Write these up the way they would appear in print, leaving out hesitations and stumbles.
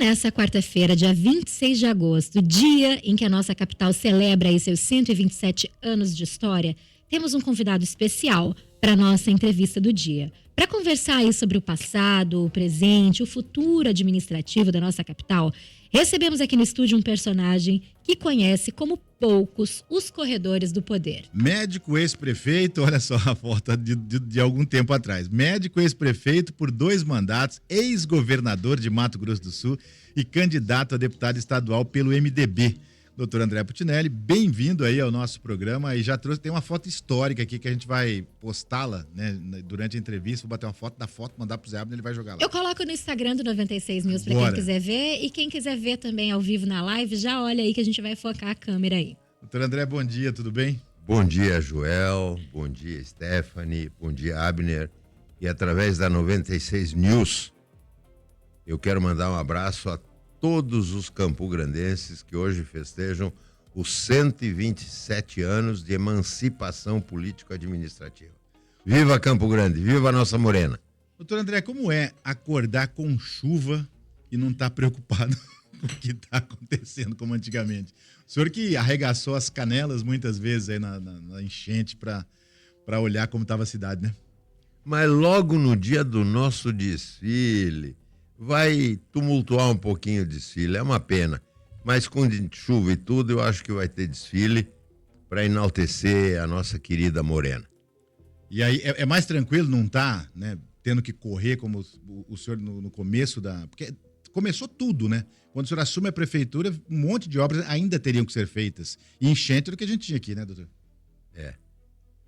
nessa quarta-feira, dia 26 de agosto, dia em que a nossa capital celebra aí seus 127 anos de história, temos um convidado especial para a nossa entrevista do dia. Para conversar aí sobre o passado, o presente, o futuro administrativo da nossa capital, recebemos aqui no estúdio um personagem que conhece como poucos os corredores do poder. Médico ex-prefeito, olha só a foto de algum tempo atrás. Médico ex-prefeito por 2 mandatos, ex-governador de Mato Grosso do Sul e candidato a deputado estadual pelo MDB. Doutor André Putinelli, bem-vindo aí ao nosso programa. E já tem uma foto histórica aqui que a gente vai postá-la, né, durante a entrevista. Vou bater uma foto da foto, mandar pro Zé Abner, ele vai jogar lá. Eu coloco no Instagram do 96 News para quem quiser ver. E quem quiser ver também ao vivo na live, já olha aí que a gente vai focar a câmera aí. Doutor André, bom dia, tudo bem? Bom dia, Joel. Bom dia, Stephanie. Bom dia, Abner. E através da 96 News, eu quero mandar um abraço a todos os campograndenses que hoje festejam os 127 anos de emancipação político-administrativa. Viva Campo Grande, viva a nossa Morena. Doutor André, como é acordar com chuva e não estar preocupado com o que está acontecendo como antigamente? O senhor que arregaçou as canelas muitas vezes aí na enchente para olhar como estava a cidade, né? Mas logo no dia do nosso desfile, vai tumultuar um pouquinho o desfile, é uma pena. Mas com chuva e tudo, eu acho que vai ter desfile para enaltecer a nossa querida Morena. E aí, é mais tranquilo não tá, né, tendo que correr como o senhor no começo da... Porque começou tudo, né? Quando o senhor assume a prefeitura, um monte de obras ainda teriam que ser feitas. E enchente do que a gente tinha aqui, né, doutor?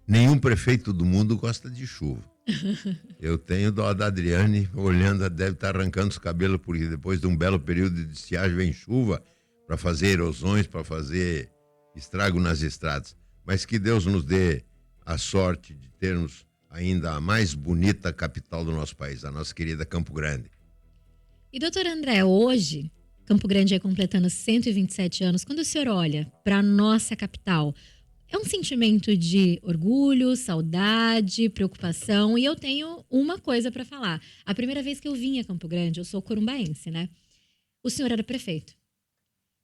Nenhum prefeito do mundo gosta de chuva. Eu tenho dó da Adriane, olhando, deve estar arrancando os cabelos, porque depois de um belo período de estiagem vem chuva para fazer erosões, para fazer estrago nas estradas. Mas que Deus nos dê a sorte de termos ainda a mais bonita capital do nosso país, a nossa querida Campo Grande. E doutor André, hoje, Campo Grande é completando 127 anos. Quando o senhor olha para a nossa capital, é um sentimento de orgulho, saudade, preocupação. E eu tenho uma coisa para falar. A primeira vez que eu vim a Campo Grande, eu sou corumbaense, né? O senhor era prefeito.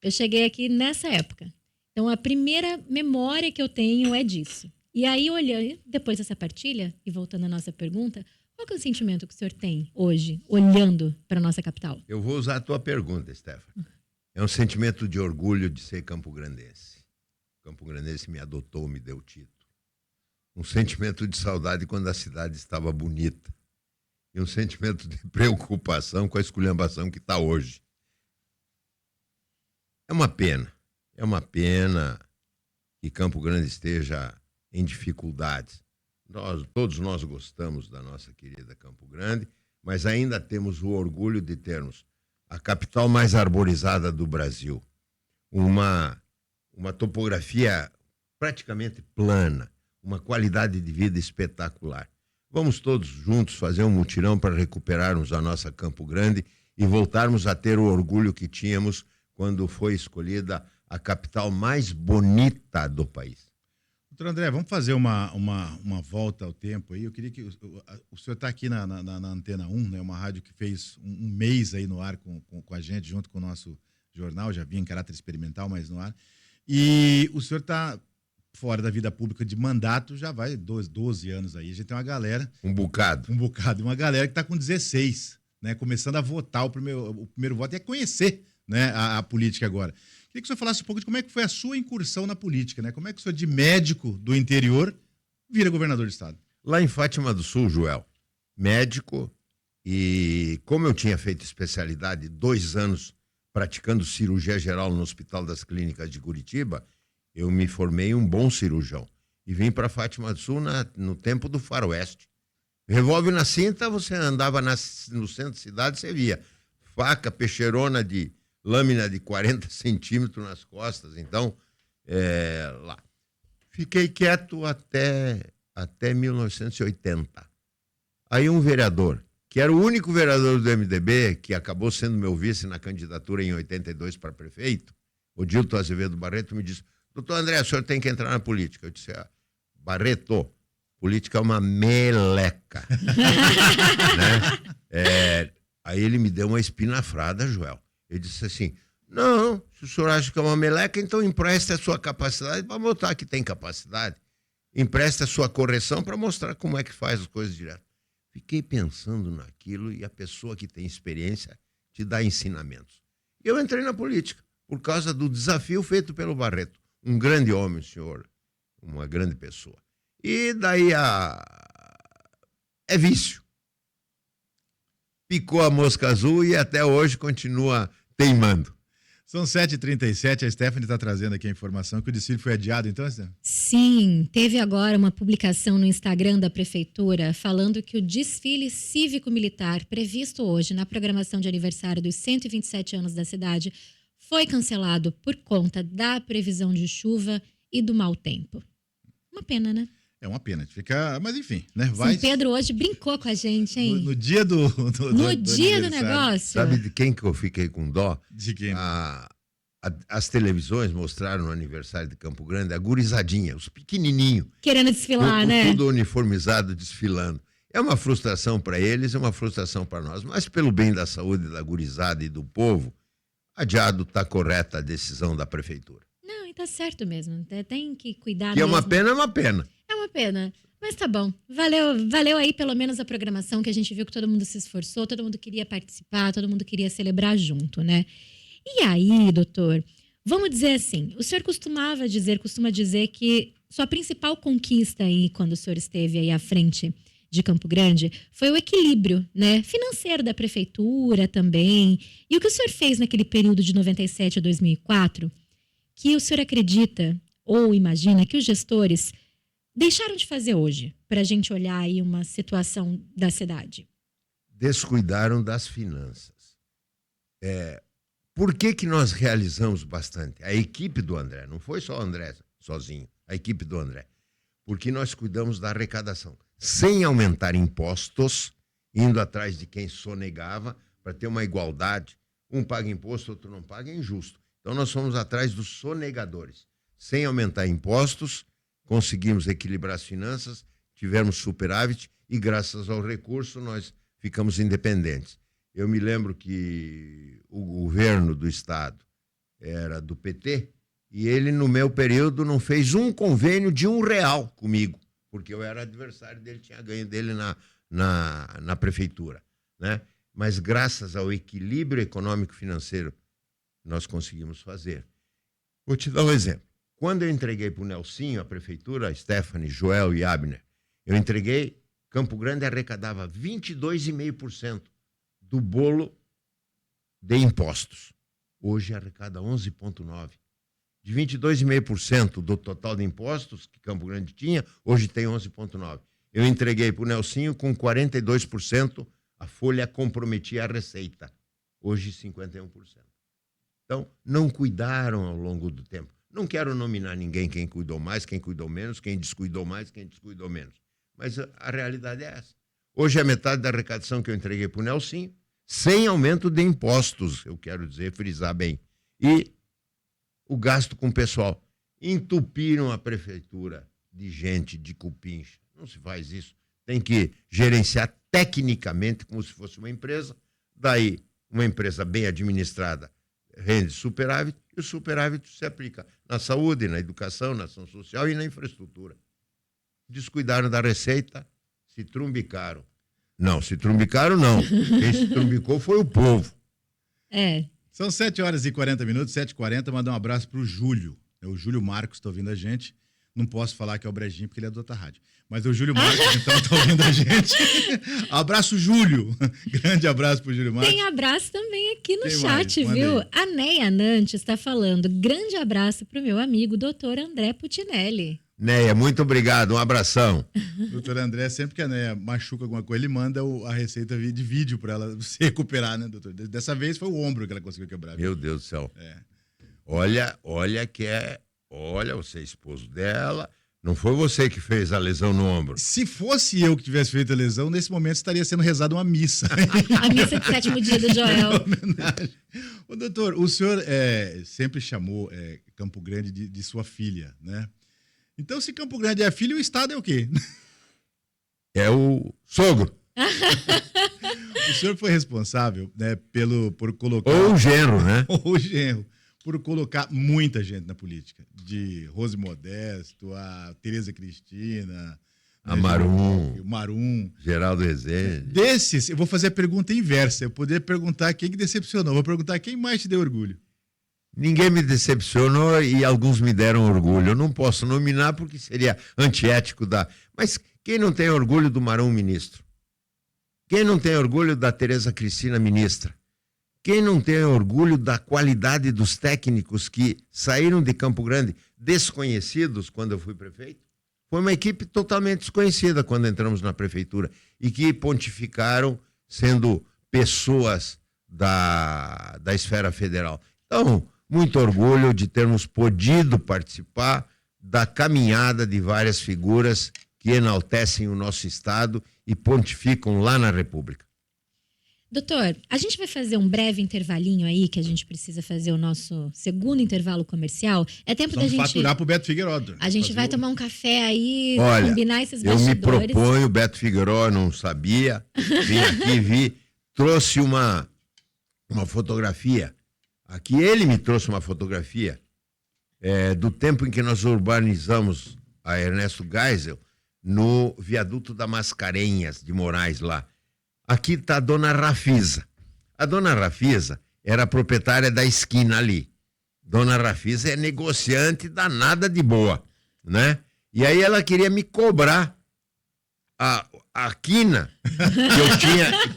Eu cheguei aqui nessa época. Então, a primeira memória que eu tenho é disso. E aí, olhando, depois dessa partilha, e voltando à nossa pergunta, qual que é o sentimento que o senhor tem hoje, olhando para a nossa capital? Eu vou usar a tua pergunta, Stephanie. É um sentimento de orgulho de ser campograndense. Campo Grandense me adotou, me deu título. Um sentimento de saudade quando a cidade estava bonita. E um sentimento de preocupação com a esculhambação que está hoje. É uma pena que Campo Grande esteja em dificuldades. Todos nós gostamos da nossa querida Campo Grande, mas ainda temos o orgulho de termos a capital mais arborizada do Brasil. Uma topografia praticamente plana, uma qualidade de vida espetacular. Vamos todos juntos fazer um mutirão para recuperarmos a nossa Campo Grande e voltarmos a ter o orgulho que tínhamos quando foi escolhida a capital mais bonita do país. Doutor André, vamos fazer uma volta ao tempo aí. Eu queria que o senhor está aqui na Antena 1, né, uma rádio que fez um mês aí no ar com a gente, junto com o nosso jornal, já vinha em caráter experimental, mas no ar. E o senhor está fora da vida pública de mandato, já vai 12 anos aí. A gente tem uma galera... Um bocado. Uma galera que está com 16, né? Começando a votar o primeiro voto e a conhecer, né, a política agora. Queria que o senhor falasse um pouco de como é que foi a sua incursão na política, né? Como é que o senhor, de médico do interior, vira governador de estado? Lá em Fátima do Sul, Joel, médico, e como eu tinha feito especialidade 2 anos praticando cirurgia geral no Hospital das Clínicas de Curitiba, eu me formei um bom cirurgião. E vim para Fátima do Sul no tempo do faroeste. Revólver na cinta, você andava no centro da cidade, você via faca, peixeirona de lâmina de 40 centímetros nas costas. Então, lá. Fiquei quieto até 1980. Aí um vereador, que era o único vereador do MDB, que acabou sendo meu vice na candidatura em 82 para prefeito, o Dilton Azevedo Barreto, me disse: doutor André, o senhor tem que entrar na política. Eu disse: Barreto, política é uma meleca. Né? Aí ele me deu uma espinafrada, Joel. Eu disse assim, não, se o senhor acha que é uma meleca, então empreste a sua capacidade para mostrar que tem capacidade. Empreste a sua correção para mostrar como é que faz as coisas direto. Fiquei pensando naquilo e a pessoa que tem experiência te dá ensinamentos. Eu entrei na política por causa do desafio feito pelo Barreto. Um grande homem, senhor, uma grande pessoa. E daí é vício. Picou a mosca azul e até hoje continua teimando. São 7h37, a Stephanie está trazendo aqui a informação que o desfile foi adiado, então, Stephanie? Sim, teve agora uma publicação no Instagram da Prefeitura falando que o desfile cívico-militar previsto hoje na programação de aniversário dos 127 anos da cidade foi cancelado por conta da previsão de chuva e do mau tempo. Uma pena, né? É uma pena, fica, mas enfim, né? São Pedro hoje brincou com a gente, hein? No dia do dia do negócio. Sabe de quem que eu fiquei com dó? De quem? As televisões mostraram no aniversário de Campo Grande a gurizadinha, os pequenininhos. Querendo desfilar, né? Tudo uniformizado, desfilando. É uma frustração para eles, é uma frustração para nós. Mas pelo bem da saúde da gurizada e do povo, adiado está correta a decisão da prefeitura. Não, e tá certo mesmo. Tem que cuidar Que mesmo. é uma pena, é uma pena. É uma pena. Mas tá bom. Valeu aí pelo menos a programação, que a gente viu que todo mundo se esforçou, todo mundo queria participar, todo mundo queria celebrar junto, né? E aí, doutor, vamos dizer assim, o senhor costuma dizer que sua principal conquista aí, quando o senhor esteve aí à frente de Campo Grande, foi o equilíbrio, né, financeiro da prefeitura também. E o que o senhor fez naquele período de 97 a 2004, que o senhor acredita ou imagina que os gestores deixaram de fazer hoje, para a gente olhar aí uma situação da cidade? Descuidaram das finanças. Por que nós realizamos bastante? A equipe do André, não foi só o André sozinho, a equipe do André. Porque nós cuidamos da arrecadação, sem aumentar impostos, indo atrás de quem sonegava, para ter uma igualdade. Um paga imposto, outro não paga, é injusto. Então nós fomos atrás dos sonegadores. Sem aumentar impostos, conseguimos equilibrar as finanças, tivemos superávit e graças ao recurso nós ficamos independentes. Eu me lembro que o governo do estado era do PT e ele, no meu período, não fez um convênio de R$1 comigo, porque eu era adversário dele, tinha ganho dele na prefeitura, né? Mas graças ao equilíbrio econômico-financeiro, nós conseguimos fazer. Vou te dar um exemplo. Quando eu entreguei para o Nelsinho, a prefeitura, Stephanie, Joel e Abner, eu entreguei, Campo Grande arrecadava 22,5% do bolo de impostos. Hoje arrecada 11,9%. De 22,5% do total de impostos que Campo Grande tinha, hoje tem 11,9%. Eu entreguei para o Nelsinho com 42%, a folha comprometia a receita. Hoje 51%. Então, não cuidaram ao longo do tempo. Não quero nominar ninguém, quem cuidou mais, quem cuidou menos, quem descuidou mais, quem descuidou menos. Mas a realidade é essa. Hoje é metade da arrecadação que eu entreguei para o Nelsinho, sem aumento de impostos, eu quero dizer, frisar bem. E o gasto com o pessoal. Entupiram a prefeitura de gente, de cupincha. Não se faz isso. Tem que gerenciar tecnicamente como se fosse uma empresa. Daí, uma empresa bem administrada rende superávit, e o superávit se aplica na saúde, na educação, na ação social e na infraestrutura. Descuidaram da receita, se trumbicaram. Não, se trumbicaram não. Quem se trumbicou foi o povo. São 7h40, 7h40, mandar um abraço pro Júlio. O Júlio Marcos está ouvindo a gente. Não posso falar que é o Brejinho, porque ele é do outra rádio. Mas o Júlio Marcos, então, está ouvindo a gente. Abraço, Júlio. Grande abraço pro Júlio Marcos. Tem abraço também aqui no Tem chat, mais, viu? aí. A Neia Nantes está falando. Grande abraço pro meu amigo, doutor André Putinelli. Neia, muito obrigado. Um abração. Doutor André, sempre que a Neia machuca alguma coisa, ele manda a receita de vídeo para ela se recuperar, né, doutor? Dessa vez foi o ombro que ela conseguiu quebrar. Meu Deus do céu. É. Olha que é... Olha, você é esposo dela. Não foi você que fez a lesão no ombro. Se fosse eu que tivesse feito a lesão, nesse momento estaria sendo rezada uma missa. A missa de sétimo dia do Joel. Homenagem. Ô, doutor, o senhor sempre chamou Campo Grande de sua filha, né? Então, se Campo Grande é filho, o Estado é o quê? É o sogro. O senhor foi responsável, né, por colocar... Ou o genro, né? Ou o genro, por colocar muita gente na política. De Rose Modesto, a Tereza Cristina... A Marum. O Marum. Geraldo Rezende. Desses, eu vou fazer a pergunta inversa. Eu poderia perguntar quem que decepcionou. Vou perguntar quem mais te deu orgulho. Ninguém me decepcionou e alguns me deram orgulho. Eu não posso nominar porque seria antiético da... Mas quem não tem orgulho do Marum ministro? Quem não tem orgulho da Tereza Cristina ministra? Quem não tem orgulho da qualidade dos técnicos que saíram de Campo Grande desconhecidos quando eu fui prefeito? Foi uma equipe totalmente desconhecida quando entramos na prefeitura e que pontificaram sendo pessoas da esfera federal. Então, muito orgulho de termos podido participar da caminhada de várias figuras que enaltecem o nosso Estado e pontificam lá na República. Doutor, a gente vai fazer um breve intervalinho aí, que a gente precisa fazer o nosso segundo intervalo comercial. É tempo da Vamos gente... faturar pro Beto Figueiredo. A gente vai tomar um café aí, Olha, combinar esses eu me bastidores. proponho, Beto Figueiredo não sabia, vim aqui, trouxe uma fotografia. Aqui ele me trouxe uma fotografia do tempo em que nós urbanizamos a Ernesto Geisel no viaduto da Mascarenhas de Moraes lá. Aqui está a dona Rafisa. A dona Rafisa era a proprietária da esquina ali. Dona Rafisa é negociante danada de boa, né? E aí ela queria me cobrar a quina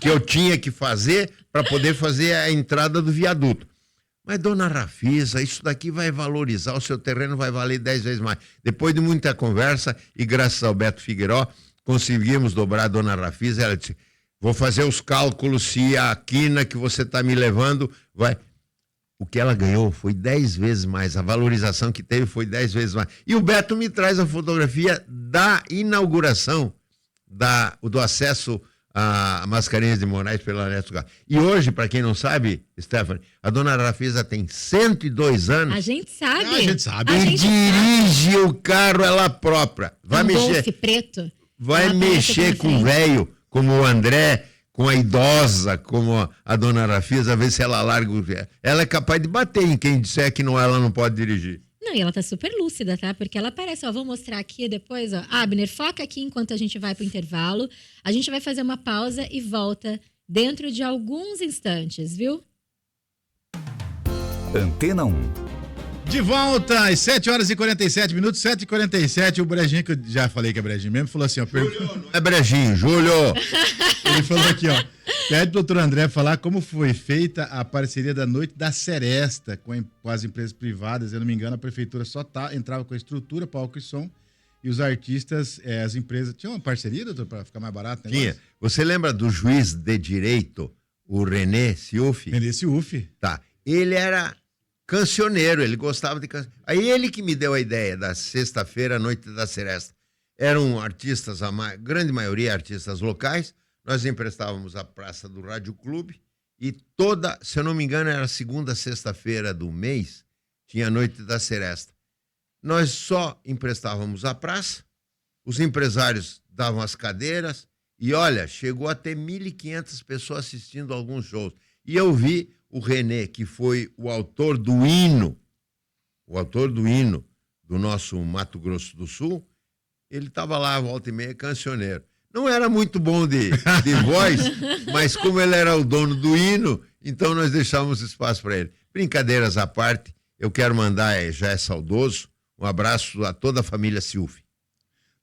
que eu tinha que fazer para poder fazer a entrada do viaduto. Mas, dona Rafisa, isso daqui vai valorizar, o seu terreno vai valer 10 vezes mais. Depois de muita conversa, e graças ao Beto Figueiredo, conseguimos dobrar a dona Rafisa. Ela disse, vou fazer os cálculos se a quina que você está me levando vai... O que ela ganhou foi 10 vezes mais, a valorização que teve foi 10 vezes mais. E o Beto me traz a fotografia da inauguração do acesso a Mascarenhas de Moraes pela Ernesto Geisel. E hoje, para quem não sabe, Stephanie, a dona Rafisa tem 102 anos. A gente sabe. A gente sabe. A E gente dirige o carro ela própria. Vai um mexer, Golfe preto. vai Ela mexer aparece com na o frente. velho, como o André, com a idosa, como a dona Rafisa, ver se ela larga o... Ela é capaz de bater em quem disser que não, ela não pode dirigir. Não, e ela tá super lúcida, tá? Porque ela aparece, ó, vou mostrar aqui depois, ó. Abner, foca aqui enquanto a gente vai pro intervalo. A gente vai fazer uma pausa e volta dentro de alguns instantes, viu? Antena 1. De volta às 7h47, 7h47. O Brejinho, que eu já falei que é Brejinho mesmo, falou assim, ó. Não é brejinho, Júlio. Ele falou aqui, ó. Pede pro doutor André falar como foi feita a parceria da Noite da Seresta com as empresas privadas. Se eu não me engano, a prefeitura só entrava com a estrutura, palco e som, e os artistas, as empresas... Tinha uma parceria, doutor, para ficar mais barato? Tinha. Você lembra do juiz de direito, o René Siufi? René Siufi. Tá. Ele era cancioneiro, ele gostava de canção. Aí ele que me deu a ideia da sexta-feira, Noite da Seresta. Eram artistas, a grande maioria artistas locais. Nós emprestávamos a Praça do Rádio Clube e toda, se eu não me engano, era a segunda sexta-feira do mês, tinha a Noite da Seresta. Nós só emprestávamos a praça, os empresários davam as cadeiras e, olha, chegou a ter 1.500 pessoas assistindo a alguns shows. E eu vi o René, que foi o autor do hino do nosso Mato Grosso do Sul, ele estava lá, volta e meia, cancioneiro. Não era muito bom de voz, mas como ele era o dono do hino, então nós deixamos espaço para ele. Brincadeiras à parte, eu quero mandar, já é saudoso, um abraço a toda a família Silfi.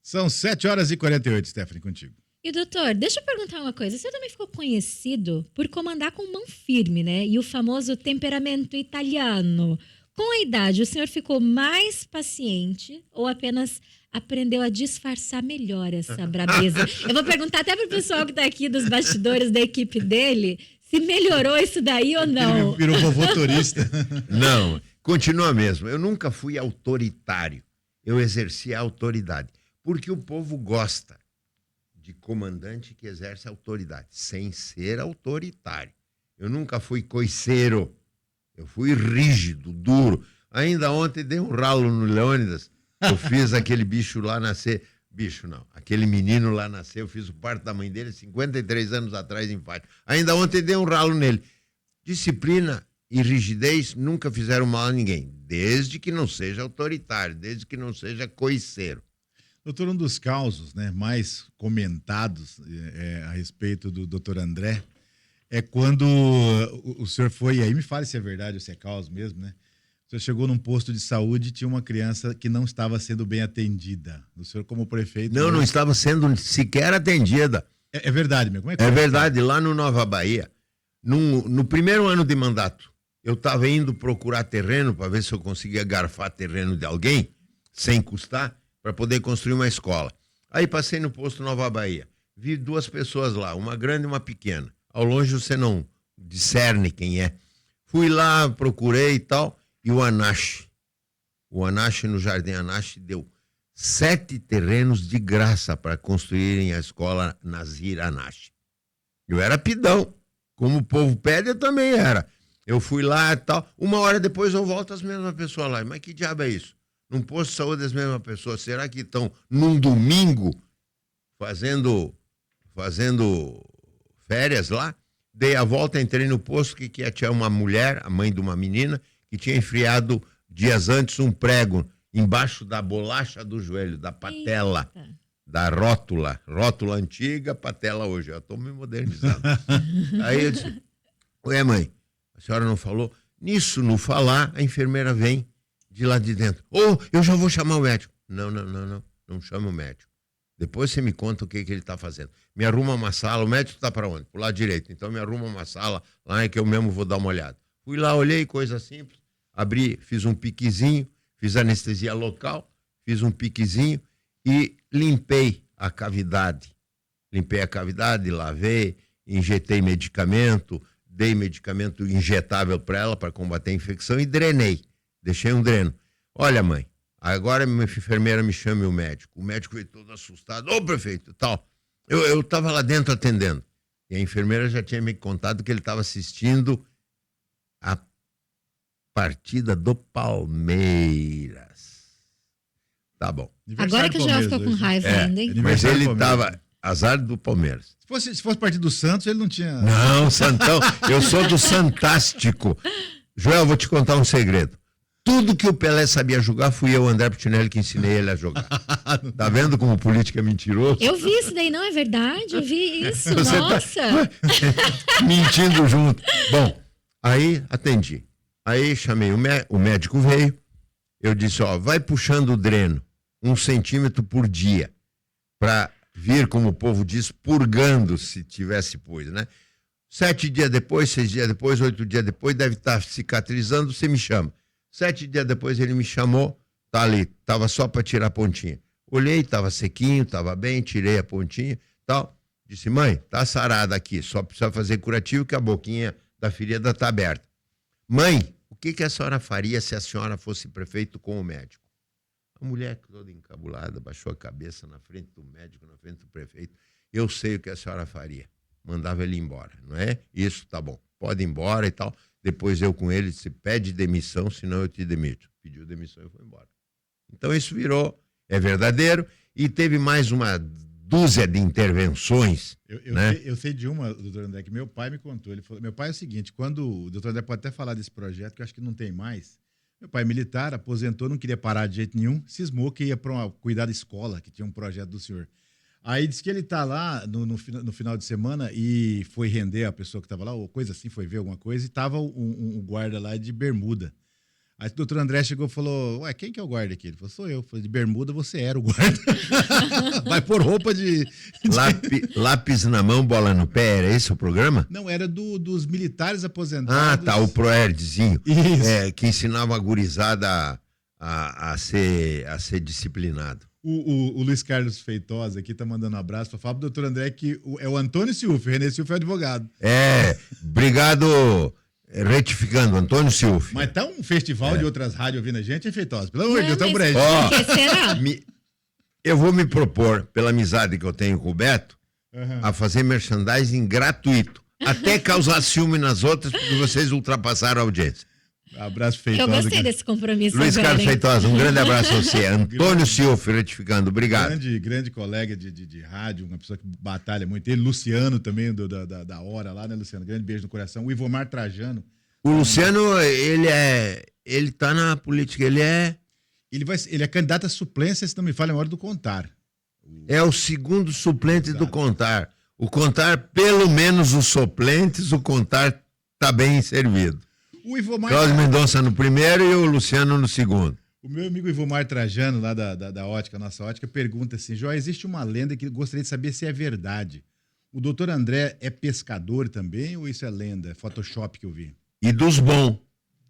São 7h48, Stephanie, contigo. E doutor, deixa eu perguntar uma coisa. Você também ficou conhecido por comandar com mão firme, né? E o famoso temperamento italiano. Com a idade, o senhor ficou mais paciente ou apenas aprendeu a disfarçar melhor essa brabeza? Eu vou perguntar até pro pessoal que tá aqui dos bastidores da equipe dele se melhorou isso daí ou não. Ele virou vovô turista. Não, continua mesmo. Eu nunca fui autoritário. Eu exerci a autoridade. Porque o povo gosta de comandante que exerce autoridade, sem ser autoritário. Eu nunca fui coiceiro. Eu fui rígido, duro. Ainda ontem dei um ralo no Leônidas. Eu fiz aquele bicho lá nascer Bicho, não. Aquele menino lá nasceu, fiz o parto da mãe dele 53 anos atrás em Fátima. Ainda ontem dei um ralo nele. Disciplina e rigidez nunca fizeram mal a ninguém, desde que não seja autoritário, desde que não seja coiceiro. Doutor, um dos causos, né, mais comentados a respeito do doutor André é quando o senhor foi, e aí me fale se é verdade ou se é causa mesmo, né? O senhor chegou num posto de saúde e tinha uma criança que não estava sendo bem atendida. O senhor, como prefeito... Não estava sendo sequer atendida. É verdade mesmo? Como é que É foi? verdade, lá no Nova Bahia, no primeiro ano de mandato, eu estava indo procurar terreno para ver se eu conseguia garfar terreno de alguém, sem custar, para poder construir uma escola. Aí passei no posto Nova Bahia, vi 2 pessoas lá, uma grande e uma pequena. Ao longe você não discerne quem é. Fui lá, procurei e tal, e o Anache no Jardim Anache deu 7 terrenos de graça para construírem a escola Nazir Anache. Eu era pidão, como o povo pede, eu também era. Eu fui lá e tal, 1 hora depois eu volto as mesmas pessoas lá. Mas que diabo é isso? Num posto de saúde as mesmas pessoas, será que estão num domingo fazendo férias lá? Dei a volta, entrei no posto, que tinha uma mulher, a mãe de uma menina, que tinha enfiado dias antes um prego embaixo da bolacha do joelho, da patela, da rótula antiga, patela hoje. Eu estou me modernizando. Aí eu disse, ué mãe, a senhora não falou? Nisso, no falar, a enfermeira vem de lá de dentro. Eu já vou chamar o médico. Não chama o médico. Depois você me conta o que ele está fazendo. Me arruma uma sala, o médico está para onde? Para o lado direito. Então me arruma uma sala, lá é que eu mesmo vou dar uma olhada. Fui lá, olhei, coisa simples, abri, fiz um piquezinho, fiz anestesia local, fiz um piquezinho e limpei a cavidade. Lavei, injetei medicamento, dei medicamento injetável para ela para combater a infecção e drenei. Deixei um dreno. Olha, mãe, agora a minha enfermeira me chama e o médico. O médico veio todo assustado. Ô, prefeito, tal. Eu estava lá dentro atendendo. E a enfermeira já tinha me contado que ele estava assistindo a partida do Palmeiras. Tá bom. Agora que o Joel ficou com raiva ainda, hein? Mas ele estava... Azar do Palmeiras. Se fosse partido do Santos, ele não tinha... Não, Santão. Eu sou do Santástico. Joel, vou te contar um segredo. Tudo que o Pelé sabia jogar, fui eu, André Putinelli, que ensinei ele a jogar. Tá vendo como política é mentiroso? Eu vi isso daí, não é verdade? Eu vi isso, Você nossa. Mentindo junto. Bom, aí atendi. Aí chamei o médico veio, eu disse, vai puxando o dreno 1 centímetro por dia, para vir, como o povo diz, purgando, se tivesse pus, né? 7 dias depois, 6 dias depois, 8 dias depois, deve estar cicatrizando, você me chama. 7 dias depois ele me chamou, tá ali, tava só para tirar a pontinha. Olhei, tava sequinho, tava bem, tirei a pontinha, tal. Disse, mãe, tá sarada aqui, só precisa fazer curativo que a boquinha da ferida tá aberta. Mãe, o que a senhora faria se a senhora fosse prefeito com o médico? A mulher toda encabulada, baixou a cabeça na frente do médico, na frente do prefeito. Eu sei o que a senhora faria. Mandava ele embora, não é? Isso, tá bom, pode ir embora e tal. Depois eu com ele disse, pede demissão, senão eu te demito. Pediu demissão e foi embora. Então isso virou, é verdadeiro, e teve mais uma dúzia de intervenções. Eu sei de uma, doutor André, que meu pai me contou. Ele falou, meu pai é o seguinte, quando o doutor André pode até falar desse projeto, que eu acho que não tem mais. Meu pai militar, aposentou, não queria parar de jeito nenhum, cismou que ia para cuidar da escola, que tinha um projeto do senhor. Aí disse que ele tá lá no final de semana e foi render a pessoa que estava lá, ou coisa assim, foi ver alguma coisa, e tava um guarda lá de bermuda. Aí o doutor André chegou e falou, ué, quem que é o guarda aqui? Ele falou, sou eu. Eu falei, de bermuda você era o guarda. Vai pôr roupa de... Lápis na mão, bola no pé, era esse o programa? Não, era dos militares aposentados. Ah, tá, o Proerdzinho. Isso. Que ensinava a gurizada a ser disciplinado. O Luiz Carlos Feitosa aqui tá mandando um abraço para falar pro doutor André que é o Antônio Silfe, o René Silfe é advogado. Obrigado, retificando, Antônio Silfe. Mas tá um festival de outras rádios ouvindo a gente, é Feitosa. Pelo amor de Deus, tá um brejo. Será? Eu vou me propor, pela amizade que eu tenho com o Beto, a fazer merchandising gratuito. Até causar ciúme nas outras, porque vocês ultrapassaram a audiência. Abraço, Eu Feitosa. gostei desse compromisso Luiz agora, Carlos hein? Feitosa, um grande abraço a você. Antônio Silva, retificando, obrigado. Grande colega de rádio, uma pessoa que batalha muito. Ele, Luciano também, da Hora lá, né, Luciano? Grande beijo no coração. O Ivomar Trajano. O Luciano, ele tá na política, ele é candidato à suplência, se não me falha, é hora do Contar. é o segundo suplente Exato. do Contar. O Contar, pelo menos os suplentes, o Contar tá bem servido. O Ivomar... Cláudio Mendonça no primeiro e o Luciano no segundo. O meu amigo Ivomar Trajano, lá da ótica, nossa ótica, pergunta assim: Jó, existe uma lenda que eu gostaria de saber se é verdade. O doutor André é pescador também ou isso é lenda? É Photoshop que eu vi? E dos bons,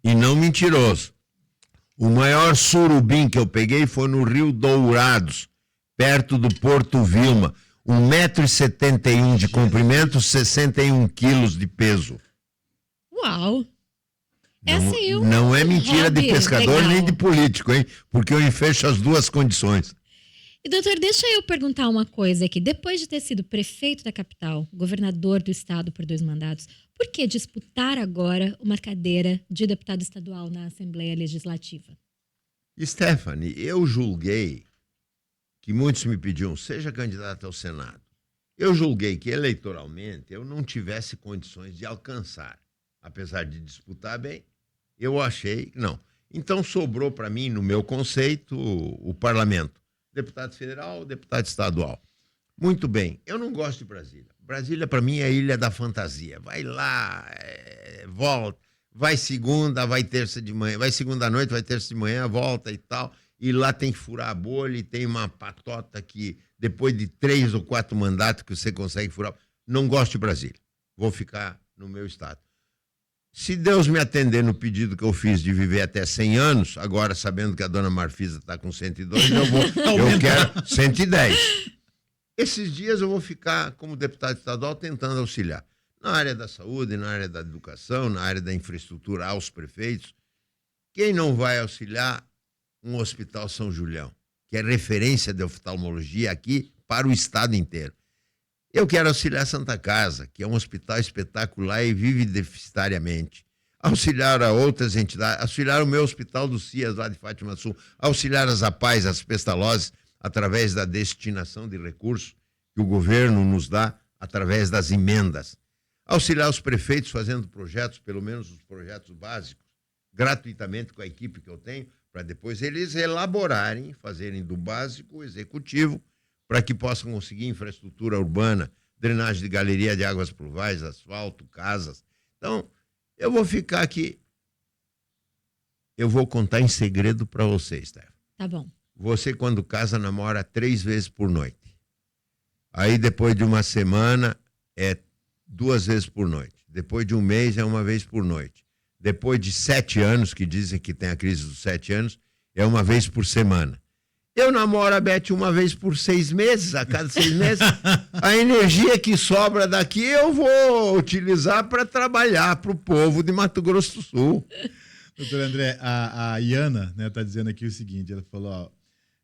e não mentiroso. O maior surubim que eu peguei foi no Rio Dourados, perto do Porto Vilma. 1,71 m de comprimento, 61 quilos de peso. Uau! Não é mentira de hobby pescador legal. nem de político, hein? Porque eu enfecho as duas condições. E, doutor, deixa eu perguntar uma coisa aqui. Depois de ter sido prefeito da capital, governador do estado por 2 mandatos, por que disputar agora uma cadeira de deputado estadual na Assembleia Legislativa? Stephanie, eu julguei que muitos me pediam, seja candidato ao Senado. Eu julguei que eleitoralmente eu não tivesse condições de alcançar. Apesar de disputar bem, eu achei que não. Então sobrou para mim, no meu conceito, o parlamento. Deputado federal, deputado estadual. Muito bem, eu não gosto de Brasília. Brasília, para mim, é a ilha da fantasia. Vai lá, volta, vai segunda, vai terça de manhã, vai segunda à noite, vai terça de manhã, volta e tal. E lá tem que furar a bolha e tem uma patota que, depois de 3 ou 4 mandatos que você consegue furar. Não gosto de Brasília. Vou ficar no meu estado. Se Deus me atender no pedido que eu fiz de viver até 100 anos, agora sabendo que a dona Marfisa está com 102, eu quero 110. Esses dias eu vou ficar como deputado estadual tentando auxiliar. Na área da saúde, na área da educação, na área da infraestrutura aos prefeitos. Quem não vai auxiliar um Hospital São Julião, que é referência de oftalmologia aqui para o estado inteiro. Eu quero auxiliar Santa Casa, que é um hospital espetacular e vive deficitariamente. Auxiliar a outras entidades, auxiliar o meu hospital do CIAS, lá de Fátima Sul, auxiliar as APAES, as pestalozes, através da destinação de recursos que o governo nos dá através das emendas. Auxiliar os prefeitos fazendo projetos, pelo menos os projetos básicos, gratuitamente com a equipe que eu tenho, para depois eles elaborarem, fazerem do básico o executivo, para que possam conseguir infraestrutura urbana, drenagem de galeria de águas pluvais, asfalto, casas. Então, eu vou ficar aqui. Eu vou contar em segredo para você, Steph. Tá bom. Você, quando casa, namora 3 vezes por noite. Aí, depois de uma semana, é 2 vezes por noite. Depois de um mês, é 1 vez por noite. Depois de 7 anos, que dizem que tem a crise dos 7 anos, é 1 vez por semana. Eu namoro a Beth 1 vez por 6 meses, a cada 6 meses. A energia que sobra daqui eu vou utilizar para trabalhar para o povo de Mato Grosso do Sul. Doutor André, a Iana, né, tá dizendo aqui o seguinte, ela falou, ó,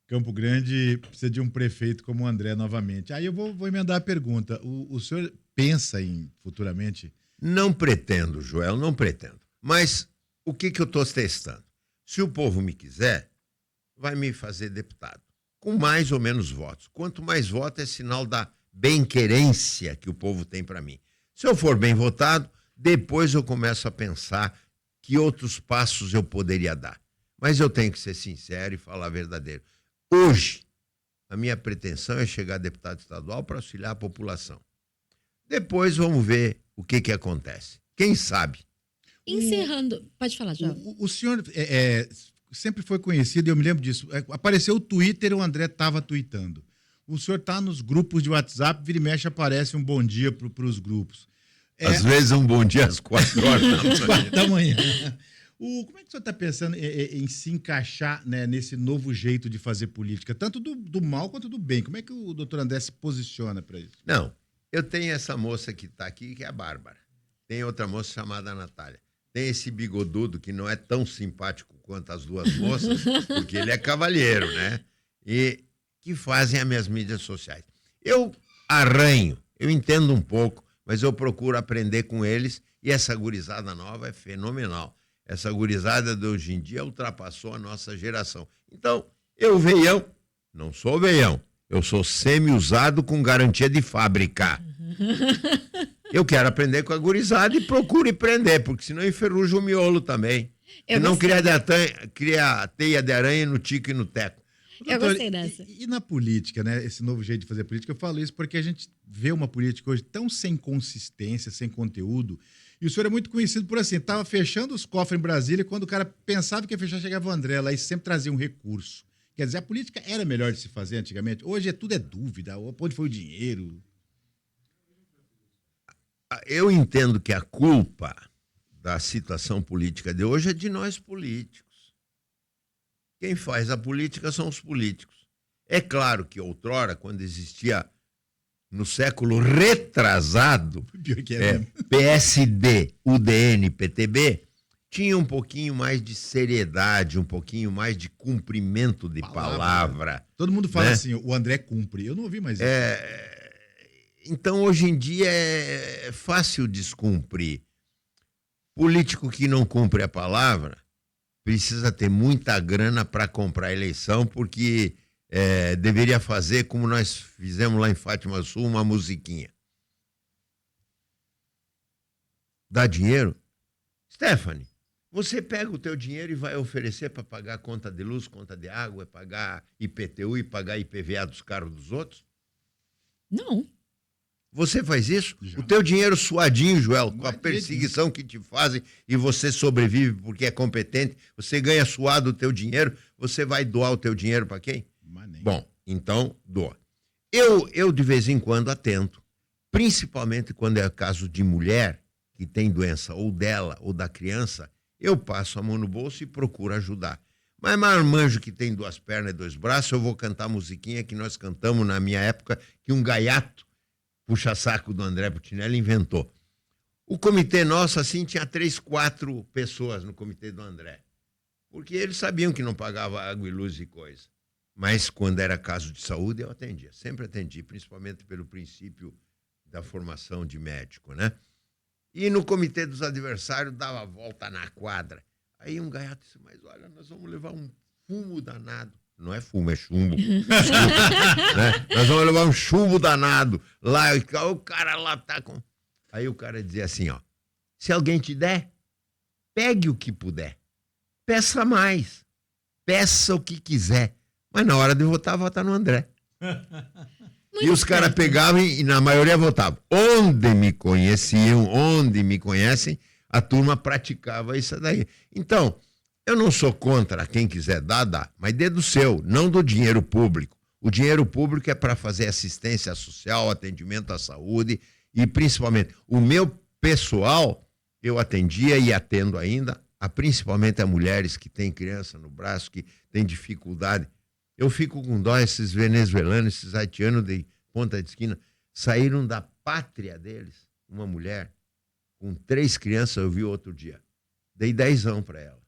Campo Grande precisa de um prefeito como o André novamente. Aí eu vou emendar a pergunta. O senhor pensa em, futuramente... Não pretendo, Joel, não pretendo. Mas o que eu estou testando? Se o povo me quiser, vai me fazer deputado, com mais ou menos votos. Quanto mais votos é sinal da bem-querência que o povo tem para mim. Se eu for bem votado, depois eu começo a pensar que outros passos eu poderia dar. Mas eu tenho que ser sincero e falar verdadeiro. Hoje, a minha pretensão é chegar a deputado estadual para auxiliar a população. Depois vamos ver o que acontece. Quem sabe? Encerrando... Pode falar, João. O senhor sempre foi conhecido, e eu me lembro disso. Apareceu o Twitter, o André estava tweetando. O senhor está nos grupos de WhatsApp, vira e mexe, aparece um bom dia para os grupos. Às vezes um bom dia às 4 horas da manhã. 4 da manhã. Como é que o senhor está pensando em se encaixar, né, nesse novo jeito de fazer política, tanto do mal quanto do bem? Como é que o doutor André se posiciona para isso? Não, eu tenho essa moça que está aqui, que é a Bárbara. Tem outra moça chamada Natália. Tem esse bigodudo que não é tão simpático quanto as duas moças, porque ele é cavalheiro, né? E que fazem as minhas mídias sociais. Eu arranho, eu entendo um pouco, mas eu procuro aprender com eles e essa gurizada nova é fenomenal. Essa gurizada de hoje em dia ultrapassou a nossa geração. Então, eu veião, não sou veião. Eu sou semi-usado com garantia de fábrica. Eu quero aprender com a gurizada e procure prender, porque senão enferruja o miolo também. Eu não cria teia de aranha no tico e no teco. Eu gostei dessa. E na política, né? Esse novo jeito de fazer política, eu falo isso porque a gente vê uma política hoje tão sem consistência, sem conteúdo. E o senhor é muito conhecido por assim, tava fechando os cofres em Brasília e quando o cara pensava que ia fechar, chegava o André lá e sempre trazia um recurso. Quer dizer, a política era melhor de se fazer antigamente. Hoje tudo é dúvida. Onde foi o dinheiro? Eu entendo que a culpa da situação política de hoje é de nós políticos. Quem faz a política são os políticos. É claro que outrora, quando existia no século retrasado, PSD, UDN, PTB, tinha um pouquinho mais de seriedade, um pouquinho mais de cumprimento de palavra. Todo mundo fala assim, o André cumpre. Eu não ouvi mais isso. Então, hoje em dia, é fácil descumprir. Político que não cumpre a palavra precisa ter muita grana para comprar a eleição, porque deveria fazer como nós fizemos lá em Fátima do Sul, uma musiquinha. Dá dinheiro? Stephanie, você pega o teu dinheiro e vai oferecer para pagar conta de luz, conta de água, pagar IPTU e pagar IPVA dos carros dos outros? Não. Você faz isso? Já. O teu dinheiro suadinho, Joel, com a perseguição que te fazem e você sobrevive porque é competente, você ganha suado o teu dinheiro, você vai doar o teu dinheiro para quem? Bom, então doa. Eu de vez em quando atento, principalmente quando é caso de mulher que tem doença ou dela ou da criança, eu passo a mão no bolso e procuro ajudar. Mas marmanjo que tem 2 pernas e 2 braços, eu vou cantar a musiquinha que nós cantamos na minha época, que um gaiato puxa-saco do André Putinelli inventou. O comitê nosso, assim, tinha 3, 4 pessoas no comitê do André. Porque eles sabiam que não pagava água e luz e coisa. Mas quando era caso de saúde, eu atendia. Sempre atendi, principalmente pelo princípio da formação de médico, né? E no comitê dos adversários, dava a volta na quadra. Aí um gaiato disse, mas olha, nós vamos levar um fumo danado. Não é fumo, é chumbo. Né? Nós vamos levar um chumbo danado. Lá, o cara lá tá com... Aí o cara dizia assim, ó. Se alguém te der, pegue o que puder. Peça mais. Peça o que quiser. Mas na hora de votar, vota no André. E os caras pegavam e na maioria votavam. Onde me conheciam, onde me conhecem, a turma praticava isso daí. Então... eu não sou contra quem quiser dar, dá, mas dê do seu, não do dinheiro público. O dinheiro público é para fazer assistência social, atendimento à saúde e principalmente o meu pessoal, eu atendia e atendo ainda, principalmente a mulheres que têm criança no braço, que têm dificuldade. Eu fico com dó, esses venezuelanos, esses haitianos de ponta de esquina, saíram da pátria deles, uma mulher com 3 crianças, eu vi outro dia, dei 10 para ela.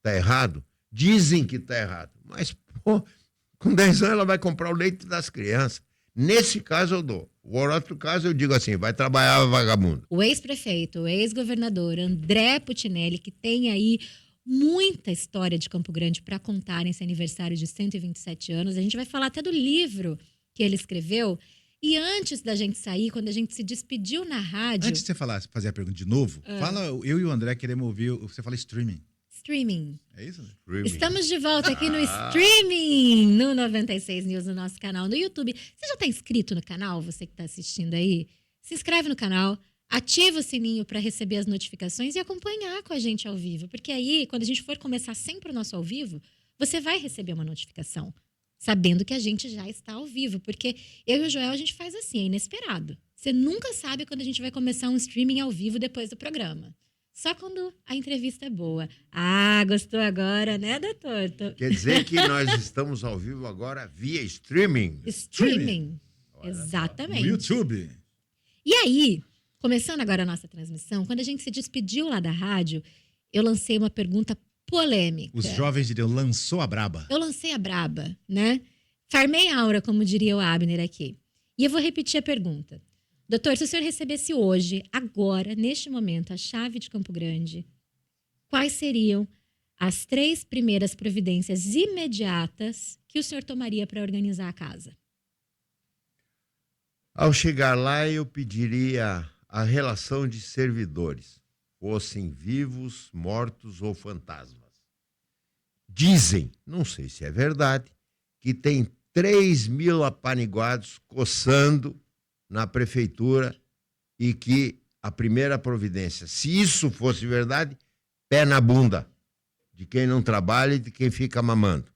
Tá errado? Dizem que tá errado. Mas, pô, com 10 anos ela vai comprar o leite das crianças. Nesse caso eu dou. O outro caso eu digo assim, vai trabalhar vagabundo. O ex-prefeito, o ex-governador André Putinelli, que tem aí muita história de Campo Grande para contar nesse aniversário de 127 anos. A gente vai falar até do livro que ele escreveu. E antes da gente sair, quando a gente se despediu na rádio... Antes de você fazer a pergunta de novo, fala, eu e o André queremos ouvir, você fala streaming. Streaming. É isso? Streaming. Estamos de volta aqui no streaming, no 96 News, no nosso canal no YouTube. Você já está inscrito no canal, você que está assistindo aí? Se inscreve no canal, ativa o sininho para receber as notificações e acompanhar com a gente ao vivo. Porque aí, quando a gente for começar sempre o nosso ao vivo, você vai receber uma notificação, sabendo que a gente já está ao vivo. Porque eu e o Joel, a gente faz assim, é inesperado. Você nunca sabe quando a gente vai começar um streaming ao vivo depois do programa. Só quando a entrevista é boa. Ah, gostou agora, né, doutor? Quer dizer que nós estamos ao vivo agora via streaming. Streaming. Exatamente. No YouTube. E aí, começando agora a nossa transmissão, quando a gente se despediu lá da rádio, eu lancei uma pergunta polêmica. Os jovens diriam, lançou a braba. Eu lancei a braba, né? Farmei a aura, como diria o Abner aqui. E eu vou repetir a pergunta. Doutor, se o senhor recebesse hoje, agora, neste momento, a chave de Campo Grande, quais seriam as 3 primeiras providências imediatas que o senhor tomaria para organizar a casa? Ao chegar lá, eu pediria a relação de servidores, fossem vivos, mortos ou fantasmas. Dizem, não sei se é verdade, que tem 3.000 apaniguados coçando na prefeitura e que a primeira providência, se isso fosse verdade, pé na bunda de quem não trabalha e de quem fica mamando.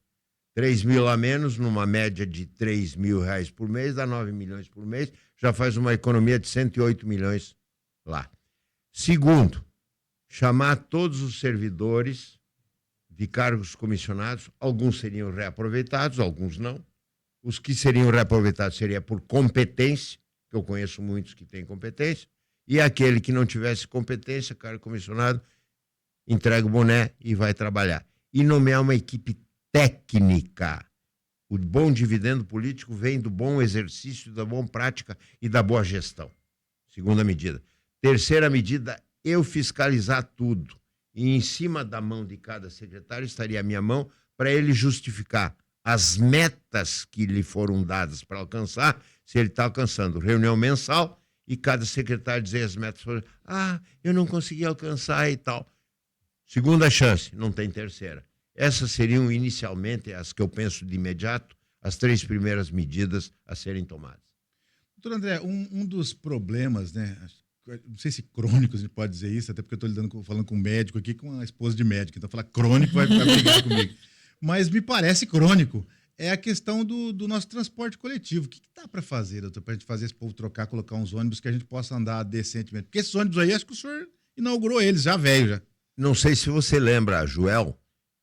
3.000 a menos, numa média de R$ 3.000 por mês, dá 9 milhões por mês, já faz uma economia de 108 milhões lá. Segundo, chamar todos os servidores de cargos comissionados, alguns seriam reaproveitados, alguns não. Os que seriam reaproveitados seria por competência, que eu conheço muitos que têm competência, e aquele que não tivesse competência, cargo comissionado, entrega o boné e vai trabalhar. E nomear uma equipe técnica. O bom dividendo político vem do bom exercício, da boa prática e da boa gestão. Segunda medida. Terceira medida, eu fiscalizar tudo. E em cima da mão de cada secretário estaria a minha mão para ele justificar as metas que lhe foram dadas para alcançar, se ele está alcançando. Reunião mensal e cada secretário dizer as metas. Eu não consegui alcançar e tal. Segunda chance, não tem terceira. Essas seriam inicialmente as que eu penso de imediato, as 3 primeiras medidas a serem tomadas. Doutor André, um dos problemas, né? Não sei se crônicos a gente pode dizer isso, até porque eu estou falando com um médico aqui, com uma esposa de médico, então falar crônico vai brigar comigo. Mas me parece crônico. É a questão do nosso transporte coletivo. O que dá para fazer, doutor, para a gente fazer esse povo trocar, colocar uns ônibus que a gente possa andar decentemente? Porque esses ônibus aí, acho que o senhor inaugurou eles, já velho já. Não sei se você lembra, Joel,